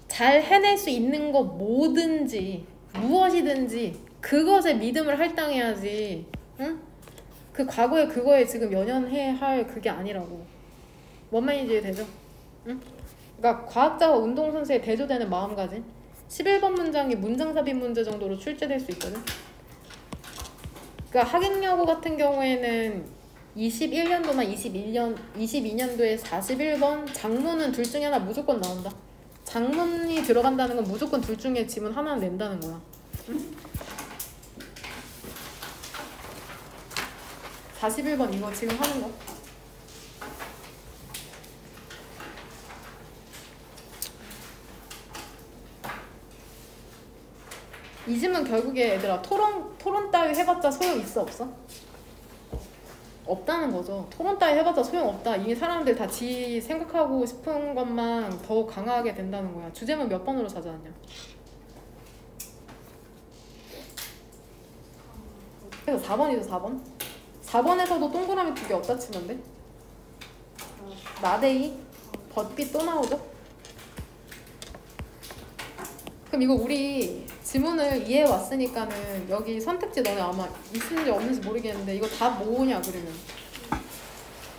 잘 해낼 수 있는 것 뭐든지 무엇이든지 그것에 믿음을 할당해야지. 응? 그 과거에 그거에 지금 연연해 할 그게 아니라고. 뭔 말인지 되죠? 응? 그러니까 과학자와 운동선수에 대조되는 마음가짐. 11번 문장이 문장삽입 문제 정도로 출제될 수 있거든. 그러니까 하객여고 같은 경우에는 21년도나 22년도에 41번 장문은 둘 중에 하나 무조건 나온다. 장문이 들어간다는 건 무조건 둘 중에 지문 하나는 낸다는 거야. 응? 41번 이거 지금 하는 거. 이 질문 결국에 얘들아 토론 따위 해봤자 소용 있어 없어? 없다는 거죠. 토론 따위 해봤자 소용 없다. 이미 사람들 다 지 생각하고 싶은 것만 더 강하게 된다는 거야. 주제문 몇 번으로 찾아왔냐? 그래서 4번이죠. 4번. 4번에서도 동그라미 2개 없다 치면 돼. 나데이 벗빛 또 나오죠? 그럼 이거 우리 지문을 이해해 왔으니까는 여기 선택지 너네 아마 있는지 없는지 모르겠는데 이거 다 뭐냐 그러면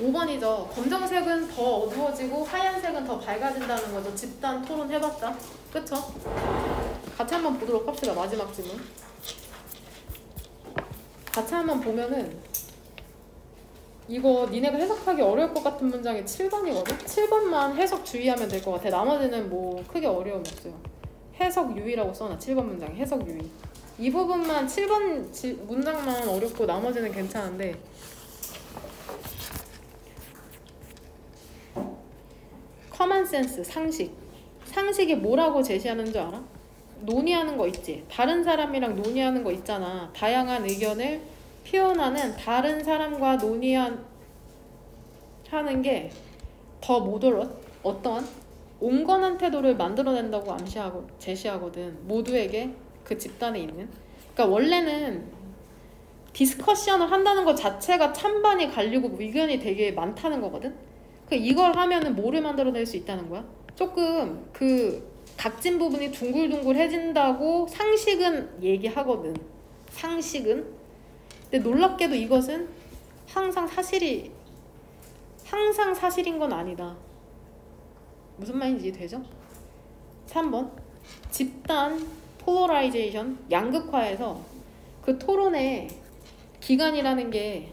5번이죠. 검정색은 더 어두워지고 하얀색은 더 밝아진다는 거죠. 집단 토론 해봤자. 그쵸? 같이 한번 보도록 합시다. 마지막 지문. 같이 한번 보면은 이거 니네가 해석하기 어려울 것 같은 문장이 7번이거든? 7번만 해석 주의하면 될 것 같아. 나머지는 뭐 크게 어려움이 없어요. 해석 유의라고 써놔. 7번 문장에 해석 유의. 이 부분만 7번 문장만 어렵고 나머지는 괜찮은데 커먼 센스, 상식. 상식이 뭐라고 제시하는 줄 알아? 논의하는 거 있지. 다른 사람이랑 논의하는 거 있잖아. 다양한 의견을 표현하는 다른 사람과 논의하는 게 더 모더럿 어떠한 온건한 태도를 만들어낸다고 제시하거든. 모두에게 그 집단에 있는. 그러니까 원래는 디스커션을 한다는 것 자체가 찬반이 갈리고 의견이 되게 많다는 거거든. 이걸 하면은 뭐를 만들어낼 수 있다는 거야? 조금 그 각진 부분이 둥글둥글해진다고 상식은 얘기하거든. 상식은. 근데 놀랍게도 이것은 항상 사실인 건 아니다. 무슨 말인지 되죠? 3번 집단 폴러라이제이션 양극화에서 그 토론의 기간이라는 게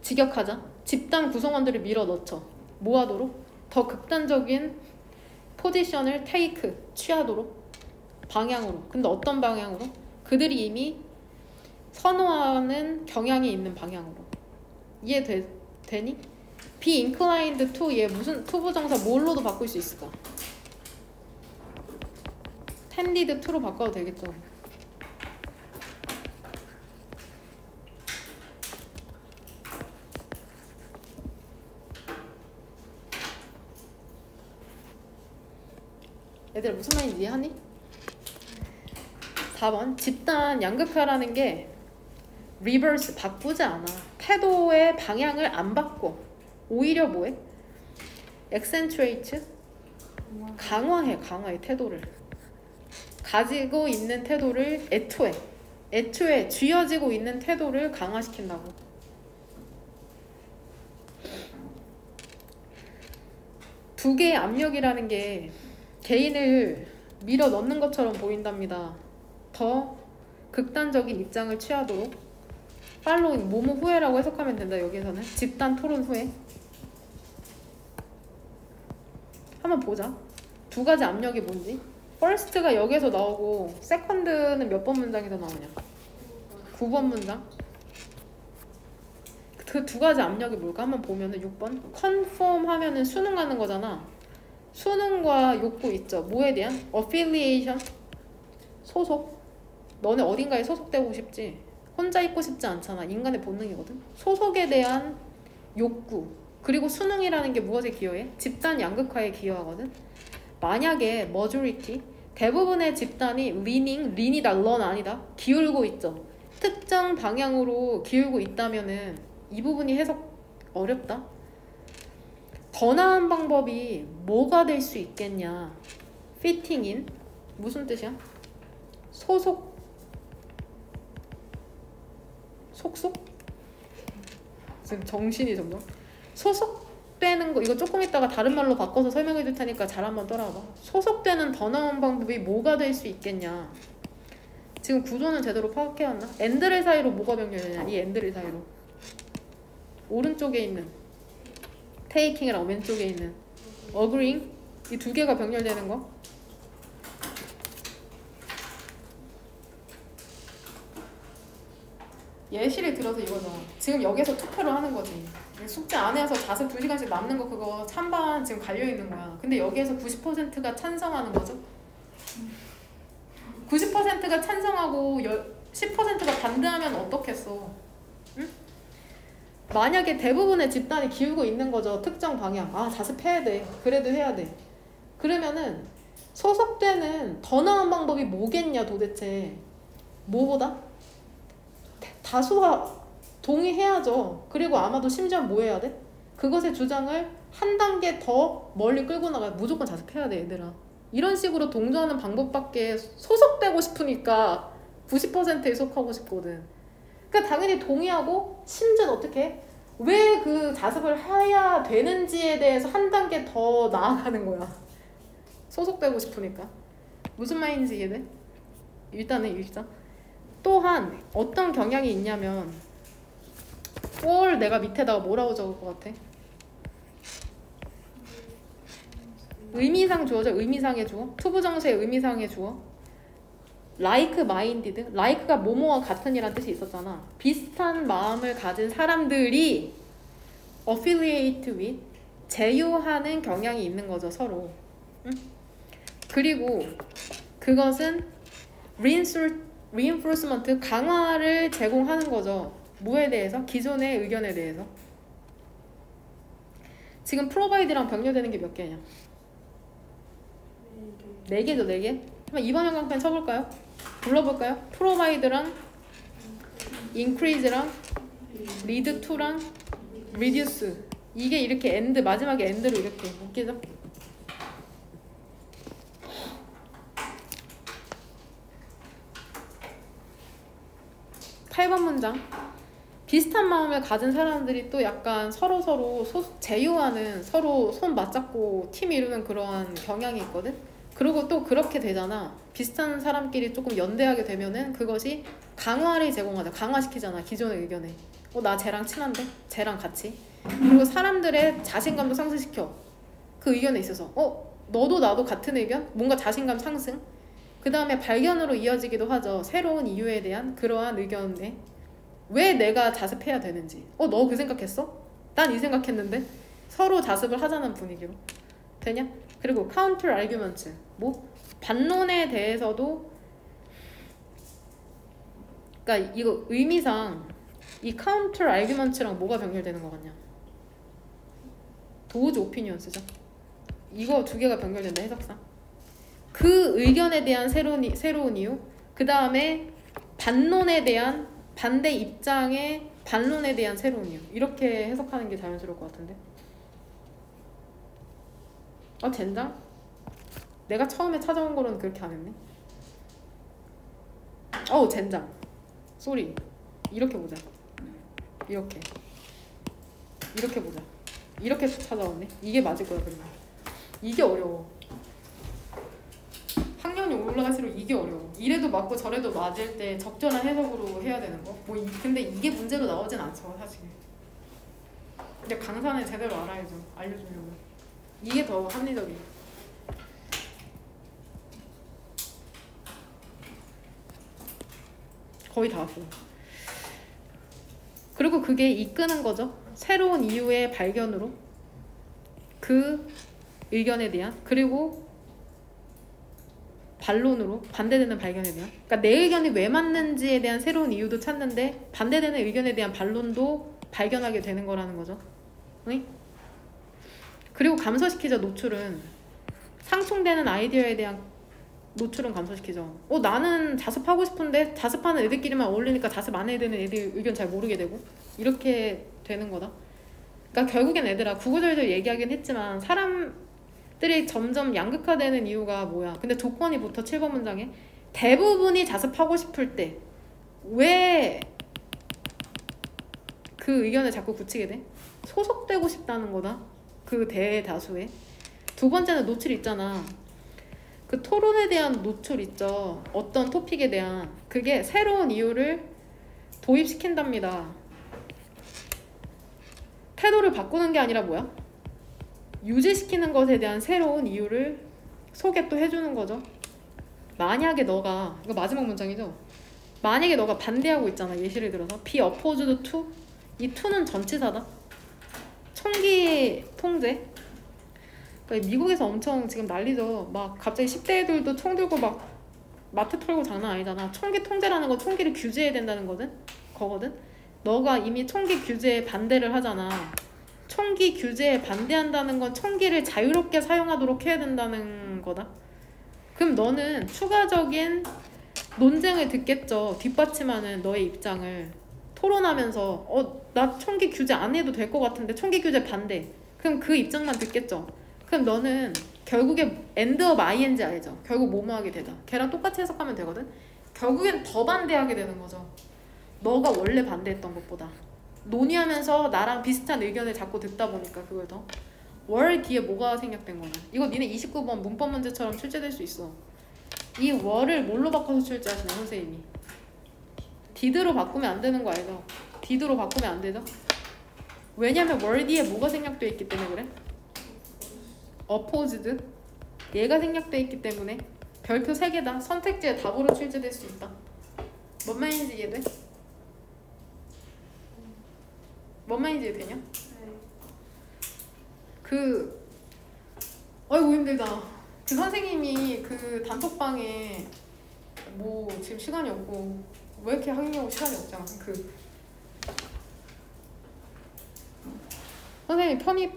직역하자. 집단 구성원들을 밀어넣죠. 뭐하도록? 더 극단적인 포지션을 취하도록 방향으로. 근데 어떤 방향으로? 그들이 이미 선호하는 경향이 있는 방향으로. 이해되니? be inclined to 얘 무슨 투부정사 뭘로도 바꿀 수 있을까? tended to로 바꿔도 되겠죠. 얘들아 무슨 말인지 이해하니? 4번 집단 양극화라는 게 리버스 바꾸지 않아. 태도의 방향을 안 바꿔. 오히려 뭐해? accentuate 강화해 태도를. 가지고 있는 태도를 애초에 쥐어지고 있는 태도를 강화시킨다고. 두 개의 압력이라는 게 개인을 밀어 넣는 것처럼 보인답니다. 더 극단적인 입장을 취하도록. 팔로잉 뭐뭐 후회라고 해석하면 된다. 여기서는 집단 토론 후회. 한번 보자. 두 가지 압력이 뭔지. first가 여기에서 나오고 second는 몇 번 문장에서 나오냐? 9번 문장. 그 두 가지 압력이 뭘까? 한번 보면은 6번 conform 하면은 순응하는 거잖아. 순응과 욕구 있죠. 뭐에 대한? affiliation 소속. 너네 어딘가에 소속되고 싶지. 혼자 있고 싶지 않잖아. 인간의 본능이거든. 소속에 대한 욕구. 그리고 순응이라는 게 무엇에 기여해? 집단 양극화에 기여하거든. 만약에 majority 대부분의 집단이 린이다, 런 아니다. 기울고 있죠. 특정 방향으로 기울고 있다면은 이 부분이 해석 어렵다. 더 나은 방법이 뭐가 될 수 있겠냐? 피팅인 무슨 뜻이야? 속속? 지금 정신이 점점 소속되는 거 이거 조금 이따가 다른 말로 바꿔서 설명해 줄 테니까 잘 한번 따라와봐. 소속되는 더 나은 방법이 뭐가 될 수 있겠냐? 지금 구조는 제대로 파악해왔나? 엔드를 사이로 뭐가 병렬되냐? 이 엔드를 사이로 오른쪽에 있는 테이킹이랑 왼쪽에 있는 어그링 이 두 개가 병렬되는 거. 예시를 들어서 이거죠. 지금 여기서 투표를 하는 거지. 숙제 안 해서 자습 2시간씩 남는 거 그거 찬반 지금 갈려있는 거야. 근데 여기에서 90%가 찬성하는 거죠. 90%가 찬성하고 10%가 반대하면 어떻겠어? 응? 만약에 대부분의 집단이 기울고 있는 거죠. 특정 방향. 아, 자습해야 돼. 그래도 해야 돼. 그러면은 소속되는 더 나은 방법이 뭐겠냐 도대체. 뭐보다? 다수가 동의해야죠. 그리고 아마도 심지어 뭐 해야 돼? 그것의 주장을 한 단계 더 멀리 끌고 나가야 무조건 자습해야 돼 얘들아. 이런 식으로 동조하는 방법밖에 소속되고 싶으니까 90%에 속하고 싶거든. 그러니까 당연히 동의하고 심지어 어떻게 해? 왜 그 자습을 해야 되는지에 대해서 한 단계 더 나아가는 거야. 소속되고 싶으니까. 무슨 말인지 이해돼? 일단은 읽자. 또한 어떤 경향이 있냐면 for 내가 밑에다가 뭐라고 적을 것 같아? 의미상 주어죠. 의미상의 주어. 투부정사의 의미상의 주어. like minded. like가 뭐뭐와 같은 이란 뜻이 있었잖아. 비슷한 마음을 가진 사람들이 affiliate with 제휴하는 경향이 있는 거죠. 서로. 응? 그리고 그것은 reinforcement 강화를 제공하는 거죠. 뭐에 대해서? 기존의 의견에 대해서. 지금 provide랑 병렬되는 게 몇 개냐? 4개죠, 4개? 한번 2번 형광펜 쳐볼까요? 불러볼까요? provide랑 increase랑 lead to랑 reduce. 이게 이렇게 end, 마지막에 end로 이렇게 묶이죠? 8번 문장. 비슷한 마음을 가진 사람들이 또 약간 서로 제휴하는, 서로 손 맞잡고 팀 이루는 그러한 경향이 있거든. 그리고 또 그렇게 되잖아. 비슷한 사람끼리 조금 연대하게 되면은 그것이 강화를 제공하자. 강화시키잖아. 기존의 의견에. 나 쟤랑 친한데? 쟤랑 같이. 그리고 사람들의 자신감도 상승시켜. 그 의견에 있어서. 너도 나도 같은 의견? 뭔가 자신감 상승? 그 다음에 발견으로 이어지기도 하죠. 새로운 이유에 대한 그러한 의견에 왜 내가 자습해야 되는지. 너 그 생각했어? 난 이 생각했는데. 서로 자습을 하자는 분위기로. 되냐? 그리고 counter argument. 뭐? 반론에 대해서도 그러니까 이거 의미상 이 counter argument랑 뭐가 병렬되는 거 같냐? 도우즈 오피니언스죠. 이거 두 개가 병렬된다 해석상. 그 의견에 대한 새로운 이유, 그 다음에 반론에 대한 반대 입장의 반론에 대한 새로운 이유. 이렇게 해석하는 게 자연스러울 것 같은데. 젠장? 내가 처음에 찾아온 거로는 그렇게 안 했네. 젠장. 쏘리. 이렇게 보자. 이렇게 보자. 이렇게 찾아왔네. 이게 맞을 거야 그러면. 이게 어려워. 학년이 올라갈수록 이게 어려워. 이래도 맞고 저래도 맞을 때 적절한 해석으로 해야 되는 거. 근데 이게 문제로 나오진 않죠 사실. 근데 강사는 제대로 알아야죠. 알려주려면. 이게 더 합리적이에요. 거의 다 왔어요. 그리고 그게 이끄는 거죠. 새로운 이유의 발견으로 그 의견에 대한, 그리고 반론으로 반대되는 발견에 대한. 그러니까 내 의견이 왜 맞는지에 대한 새로운 이유도 찾는데 반대되는 의견에 대한 반론도 발견하게 되는 거라는 거죠. 응? 그리고 감소시키죠. 노출은 상충되는 아이디어에 대한 노출은 감소시키죠. 나는 자습하고 싶은데 자습하는 애들끼리만 어울리니까 자습 안 해야 되는 애들 의견 잘 모르게 되고 이렇게 되는 거다. 그러니까 결국엔 애들아 구구절절 얘기하긴 했지만 사람들이 점점 양극화되는 이유가 뭐야? 근데 조건이 붙어 7번 문장에 대부분이 자습하고 싶을 때 왜 그 의견을 자꾸 굳히게 돼? 소속되고 싶다는 거다. 그 대다수에. 두 번째는 노출 있잖아. 그 토론에 대한 노출 있죠. 어떤 토픽에 대한 그게 새로운 이유를 도입시킨답니다. 태도를 바꾸는 게 아니라 뭐야? 유지시키는 것에 대한 새로운 이유를 소개 또 해주는 거죠. 만약에 너가 이거 마지막 문장이죠. 만약에 너가 반대하고 있잖아. 예시를 들어서 be opposed to 이 to는 전치사다. 총기 통제. 그러니까 미국에서 엄청 지금 난리죠. 막 갑자기 10대 애들도 총 들고 막 마트 털고 장난 아니잖아. 총기 통제라는 건 총기를 규제해야 된다는 거거든. 너가 이미 총기 규제에 반대를 하잖아. 총기 규제에 반대한다는 건 총기를 자유롭게 사용하도록 해야 된다는 거다. 그럼 너는 추가적인 논쟁을 듣겠죠. 뒷받침하는 너의 입장을 토론하면서 나 총기 규제 안 해도 될 것 같은데 총기 규제 반대. 그럼 그 입장만 듣겠죠. 그럼 너는 결국에 end of ing 알죠? 결국 뭐뭐 하게 되다. 걔랑 똑같이 해석하면 되거든. 결국엔 더 반대하게 되는 거죠. 너가 원래 반대했던 것보다. 논의하면서 나랑 비슷한 의견을 자꾸 듣다 보니까 그걸 더. 월 뒤에 뭐가 생략된 거냐. 이거 니네 29번 문법 문제처럼 출제될 수 있어. 이 월을 뭘로 바꿔서 출제하시냐 선생님이. did로 바꾸면 안 되는 거 알죠? did로 바꾸면 안 되죠? 왜냐면 월 뒤에 뭐가 생략되어 있기 때문에 그래? opposed 얘가 생략되어 있기 때문에 별표 3개다. 선택지에 답으로 출제될 수 있다. 뭔 말인지 이해돼? 뭔 말인지 이해되냐? 아이고 힘들다. 그 선생님이 그 단톡방에 뭐 지금 시간이 없고 왜 이렇게 하려고 시간이 없잖아. 선생님이 편입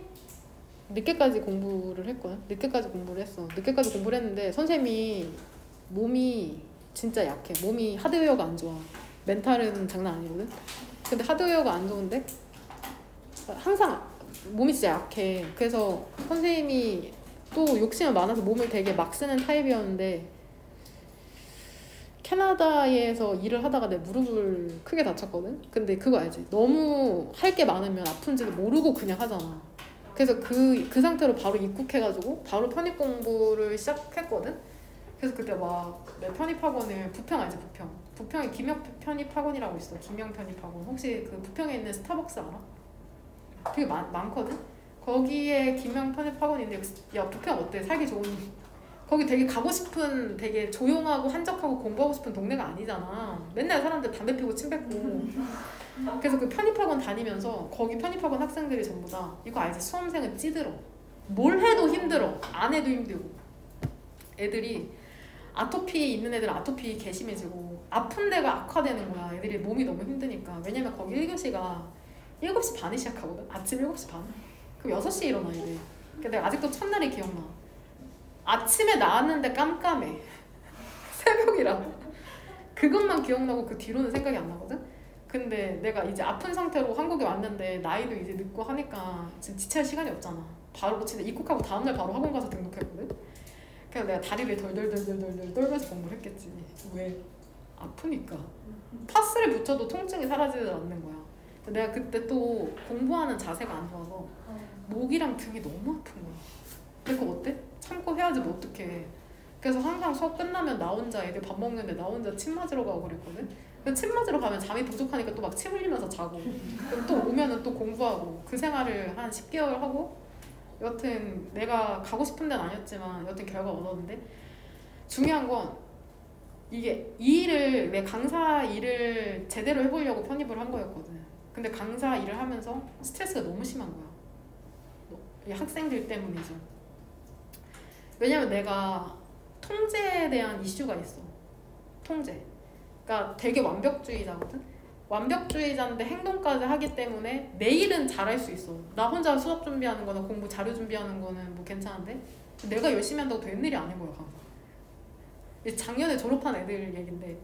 늦게까지 공부를 했거든. 늦게까지 공부를 했어. 늦게까지 공부를 했는데 선생님이 몸이 진짜 약해. 몸이 하드웨어가 안 좋아. 멘탈은 장난 아니거든. 근데 하드웨어가 안 좋은데 항상 몸이 진짜 약해. 그래서 선생님이 또 욕심이 많아서 몸을 되게 막 쓰는 타입이었는데 캐나다에서 일을 하다가 내 무릎을 크게 다쳤거든. 근데 그거 알지? 너무 할 게 많으면 아픈지도 모르고 그냥 하잖아. 그래서 그 상태로 바로 입국해가지고 바로 편입 공부를 시작했거든. 그래서 그때 막 내 편입학원을 부평 알지? 부평에 김영 편입학원이라고 있어. 김영 편입학원. 혹시 그 부평에 있는 스타벅스 알아? 되게 많거든? 거기에 김영 편입학원인데 야 부평 어때? 살기 좋은 거기 되게 가고 싶은 되게 조용하고 한적하고 공부하고 싶은 동네가 아니잖아. 맨날 사람들 담배 피고 침 뱉고. 그래서 그 편입학원 다니면서 거기 편입학원 학생들이 전부 다 이거 알지? 수험생은 찌들어. 뭘 해도 힘들어. 안 해도 힘들고. 애들이 아토피 있는 애들은 아토피 개심해지고 아픈 데가 악화되는 거야. 애들이 몸이 너무 힘드니까. 왜냐면 거기 1교시가 7시 반에 시작하거든. 아침 7시 반. 그럼 6시에 일어나 이래. 그러니까 내가 아직도 첫날이 기억나. 아침에 나왔는데 깜깜해. 새벽이라. 그것만 기억나고 그 뒤로는 생각이 안 나거든. 근데 내가 이제 아픈 상태로 한국에 왔는데 나이도 이제 늦고 하니까 지금 지체할 시간이 없잖아. 바로 진짜 입국하고 다음날 바로 학원 가서 등록했거든. 그래서 내가 다리를 덜덜덜덜덜 떨면서 공부를 했겠지. 왜? 아프니까. 파스를 붙여도 통증이 사라지지 않는 거야. 내가 그때 또 공부하는 자세가 안 좋아서 목이랑 등이 너무 아픈 거야. 근데 그거 어때? 참고 해야지 뭐 어떡해. 그래서 항상 수업 끝나면 나 혼자 애들 밥 먹는데 나 혼자 침 맞으러 가고 그랬거든. 근데 침 맞으러 가면 잠이 부족하니까 또 막 침 흘리면서 자고 그럼 또 오면은 또 공부하고 그 생활을 한 10개월 하고 여튼 내가 가고 싶은 데는 아니었지만 여튼 결과 얻었는데 중요한 건 이게 이 일을 내 강사 일을 제대로 해보려고 편입을 한 거였거든. 근데 강사 일을 하면서 스트레스가 너무 심한 거야. 이 학생들 때문이죠. 왜냐면 내가 통제에 대한 이슈가 있어. 통제. 그러니까 되게 완벽주의자거든. 완벽주의자인데 행동까지 하기 때문에 내일은 잘할 수 있어. 나 혼자 수업 준비하는 거나 공부 자료 준비하는 거는 뭐 괜찮은데 내가 열심히 한다고 된 일이 아닌 거야. 작년에 졸업한 애들 얘긴데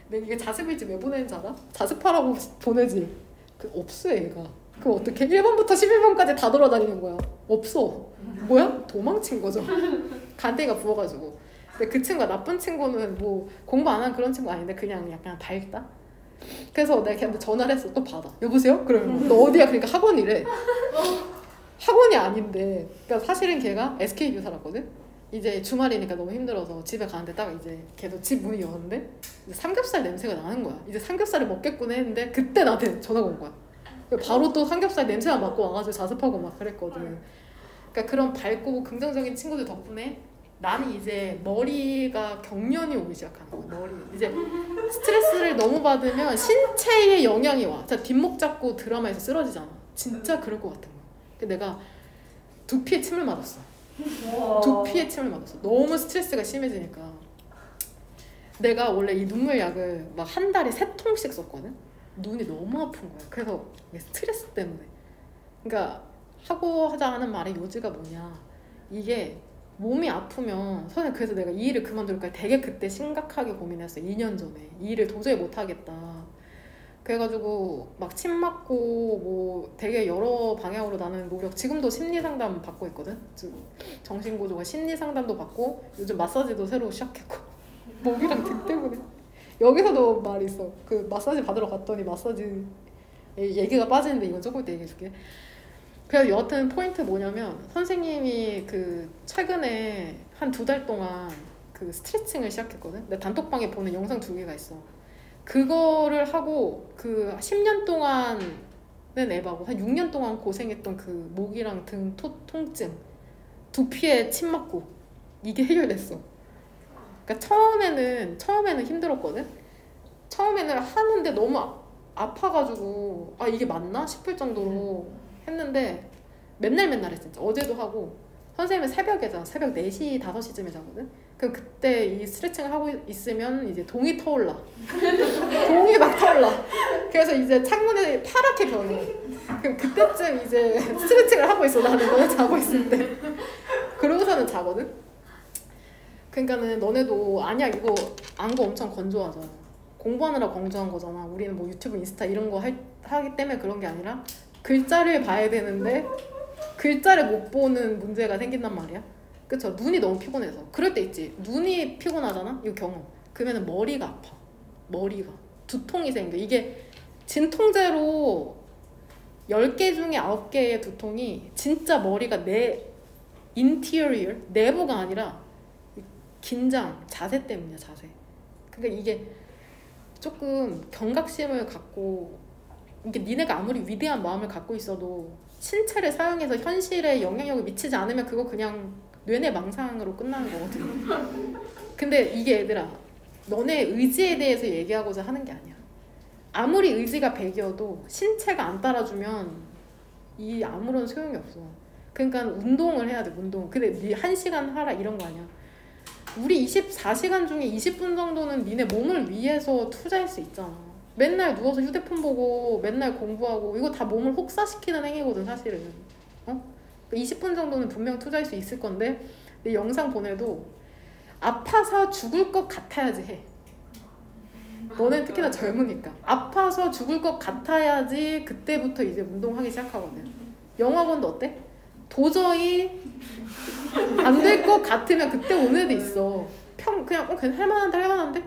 근데 이게 자습일지 왜 보내는지 알아? 자습하라고 보내지. 그 없어 얘가. 그럼 어떻게 1번부터 11번까지 다 돌아다니는 거야. 없어. 뭐야? 도망친 거죠. 간땡이가 부어가지고. 근데 그 친구가 나쁜 친구는 뭐 공부 안 한 그런 친구 아닌데 그냥 약간 밝다? 그래서 내가 걔한테 전화를 했어. 또 받아. 여보세요? 그러면 너 어디야? 그러니까 학원이래. 학원이 아닌데 그러니까 사실은 걔가 SK 교사랐거든? 이제 주말이니까 너무 힘들어서 집에 가는데 딱 이제 걔도 집 문이 열었는데 이제 삼겹살 냄새가 나는 거야. 이제 삼겹살을 먹겠구나 했는데 그때 나한테 전화가 온 거야. 바로 또 삼겹살 냄새가 맡고 와가지고 자습하고 막 그랬거든. 그러니까 그런 밝고 긍정적인 친구들 덕분에 나는 이제 머리가 경련이 오기 시작하는 거야. 머리 이제 스트레스를 너무 받으면 신체에 영향이 와. 자 뒷목 잡고 드라마에서 쓰러지잖아. 진짜 그럴 것 같은 거야. 근데 내가 두피에 침을 맞았어. 두피에 침을 맞았어. 너무 스트레스가 심해지니까. 내가 원래 이 눈물약을 막 한 달에 3통씩 썼거든. 눈이 너무 아픈 거야. 그래서 스트레스 때문에. 그러니까 하고 하자 하는 말의 요지가 뭐냐. 이게 몸이 아프면 선생님 그래서 내가 이 일을 그만둘까 되게 그때 심각하게 고민했어. 2년 전에 이 일을 도저히 못하겠다. 그래가지고 막 침 맞고 뭐 되게 여러 방향으로 나는 노력. 지금도 심리상담 받고 있거든. 정신구조가 심리상담도 받고 요즘 마사지도 새로 시작했고 목이랑 등 때문에. 여기서도 말이 있어. 그 마사지 받으러 갔더니 마사지 얘기가 빠지는데 이건 조금 이따 얘기해줄게. 그래서 여하튼 포인트 뭐냐면 선생님이 그 최근에 한 2달 동안 그 스트레칭을 시작했거든. 근데 단톡방에 보는 영상 2개가 있어. 그거를 하고 그 10년 동안은 에바고 한 6년 동안 고생했던 그 목이랑 등 통증, 두피에 침 맞고 이게 해결됐어. 그러니까 처음에는 힘들었거든. 처음에는 하는데 너무 아파가지고 아 이게 맞나 싶을 정도로 했는데 맨날 했어. 진짜 어제도 하고 선생님은 새벽에 자. 새벽 4시, 5시쯤에 자거든. 그럼 그때 이 스트레칭을 하고 있으면 이제 동이 터올라. 동이 막 터올라. 그래서 이제 창문에 파랗게 변해. 그럼 그때쯤 이제 스트레칭을 하고 있어. 나는 너네 자고 있을 때. 그러고서는 자거든. 그러니까는 너네도 아니야 이거 안구 엄청 건조하잖아. 공부하느라 건조한 거잖아. 우리는 뭐 유튜브, 인스타 이런 거 하기 때문에 그런 게 아니라 글자를 봐야 되는데 글자를 못 보는 문제가 생긴단 말이야. 그쵸? 눈이 너무 피곤해서. 그럴 때 있지. 눈이 피곤하잖아? 이거 경험. 그러면 머리가 아파. 머리가. 두통이 생겨. 이게 진통제로 10개 중에 9개의 두통이 진짜 머리가 인티리어, 내부가 아니라 긴장, 자세 때문이야. 자세. 그러니까 이게 조금 경각심을 갖고 이게 니네가 아무리 위대한 마음을 갖고 있어도 신체를 사용해서 현실에 영향력을 미치지 않으면 그거 그냥 뇌내망상으로 끝나는 거거든. 근데 이게 얘들아 너네 의지에 대해서 얘기하고자 하는 게 아니야. 아무리 의지가 100이어도 신체가 안 따라주면 이 아무런 소용이 없어. 그러니까 운동을 해야 돼. 운동. 근데 니 1시간 하라 이런 거 아니야. 우리 24시간 중에 20분 정도는 니네 몸을 위해서 투자할 수 있잖아. 맨날 누워서 휴대폰 보고 맨날 공부하고 이거 다 몸을 혹사시키는 행위거든 사실은. 20분 정도는 분명 투자할 수 있을 건데 내 영상 보내도 아파서 죽을 것 같아야지 해. 너는 특히나 젊으니까 아파서 죽을 것 같아야지 그때부터 이제 운동하기 시작하거든. 영화관도 어때? 도저히 안 될 것 같으면 그때 오는 애도 있어. 그냥 할만한데?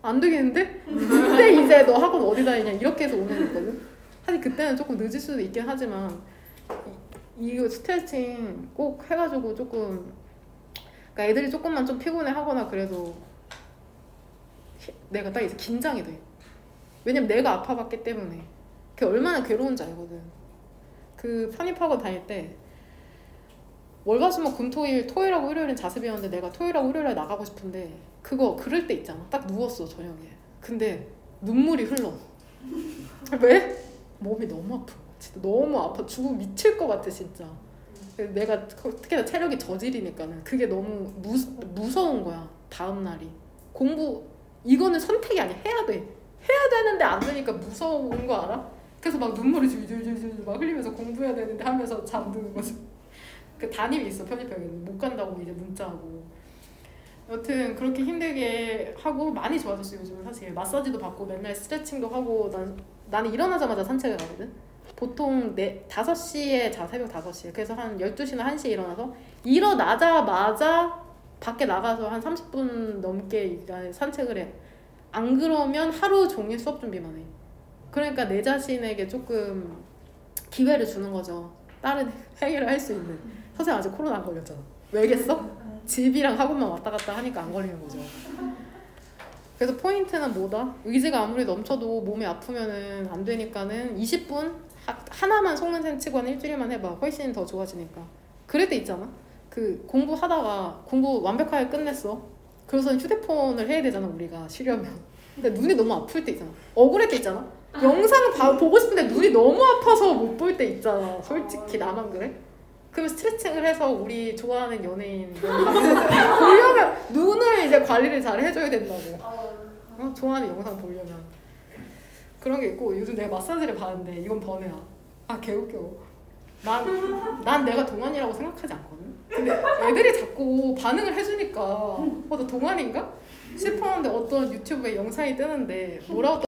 안 되겠는데? 그때 이제 너 학원 어디 다니냐 이렇게 해서 오는 애 있거든. 사실 그때는 조금 늦을 수도 있긴 하지만 이거 스트레칭 꼭 해가지고 조금 그러니까 애들이 조금만 좀 피곤해 하거나 그래도 내가 딱 이제 긴장이 돼. 왜냐면 내가 아파봤기 때문에 그게 얼마나 괴로운지 알거든. 그 편입학원 다닐 때 월화수목 금토일 토요일하고 일요일은 자습이었는데 내가 토요일하고 일요일에 나가고 싶은데 그거 그럴 때 있잖아. 딱 누웠어 저녁에. 근데 눈물이 흘러. 왜? 몸이 너무 아파. 진짜 너무 아파. 죽고 미칠 것 같아 진짜. 내가 특히나 체력이 저질이니까는 그게 너무 무서운 거야. 다음 날이. 공부 이거는 선택이 아니야. 해야 돼. 해야 되는데 안 되니까 무서운 거 알아? 그래서 막 눈물이 줄줄줄줄 막 흘리면서 공부해야 되는데 하면서 잠드는 거지. 그 담임이 있어 편입학에는. 못 간다고 이제 문자하고. 여튼 그렇게 힘들게 하고 많이 좋아졌어 요즘은. 사실 마사지도 받고 맨날 스트레칭도 하고 나는 일어나자마자 산책을 가거든. 보통 5시에 자, 새벽 5시에. 그래서 한 12시나 1시에 일어나서 일어나자마자 밖에 나가서 한 30분 넘게 산책을 해. 안 그러면 하루 종일 수업 준비만 해. 그러니까 내 자신에게 조금 기회를 주는 거죠. 다른 행위를 할 수 있는. 선생님 아직 코로나 안 걸렸잖아. 왜겠어? 집이랑 학원만 왔다 갔다 하니까 안 걸리는 거죠. 그래서 포인트는 뭐다? 의지가 아무리 넘쳐도 몸이 아프면은 안 되니까는 20분 하나만 속는 셈 치고 한 일주일만 해봐. 훨씬 더 좋아지니까. 그럴 때 있잖아. 그 공부하다가 공부 완벽하게 끝냈어. 그래서 휴대폰을 해야 되잖아 우리가 쉬려면. 근데 눈이 너무 아플 때 있잖아. 억울할 때 있잖아. 영상 보고 싶은데 눈이 너무 아파서 못 볼 때 있잖아. 솔직히 나만 그래? 그러면 스트레칭을 해서 우리 좋아하는 연예인 보려면 눈을 이제 관리를 잘 해줘야 된다고. 좋아하는 영상 보려면. 그런 게 있고 요즘 내가 마사지를 받는데 이건 번외야. 개웃겨. 난 내가 동안이라고 생각하지 않거든. 근데 애들이 자꾸 반응을 해주니까 나 동안인가 싶었는데 어떤 유튜브에 영상이 뜨는데 뭐라고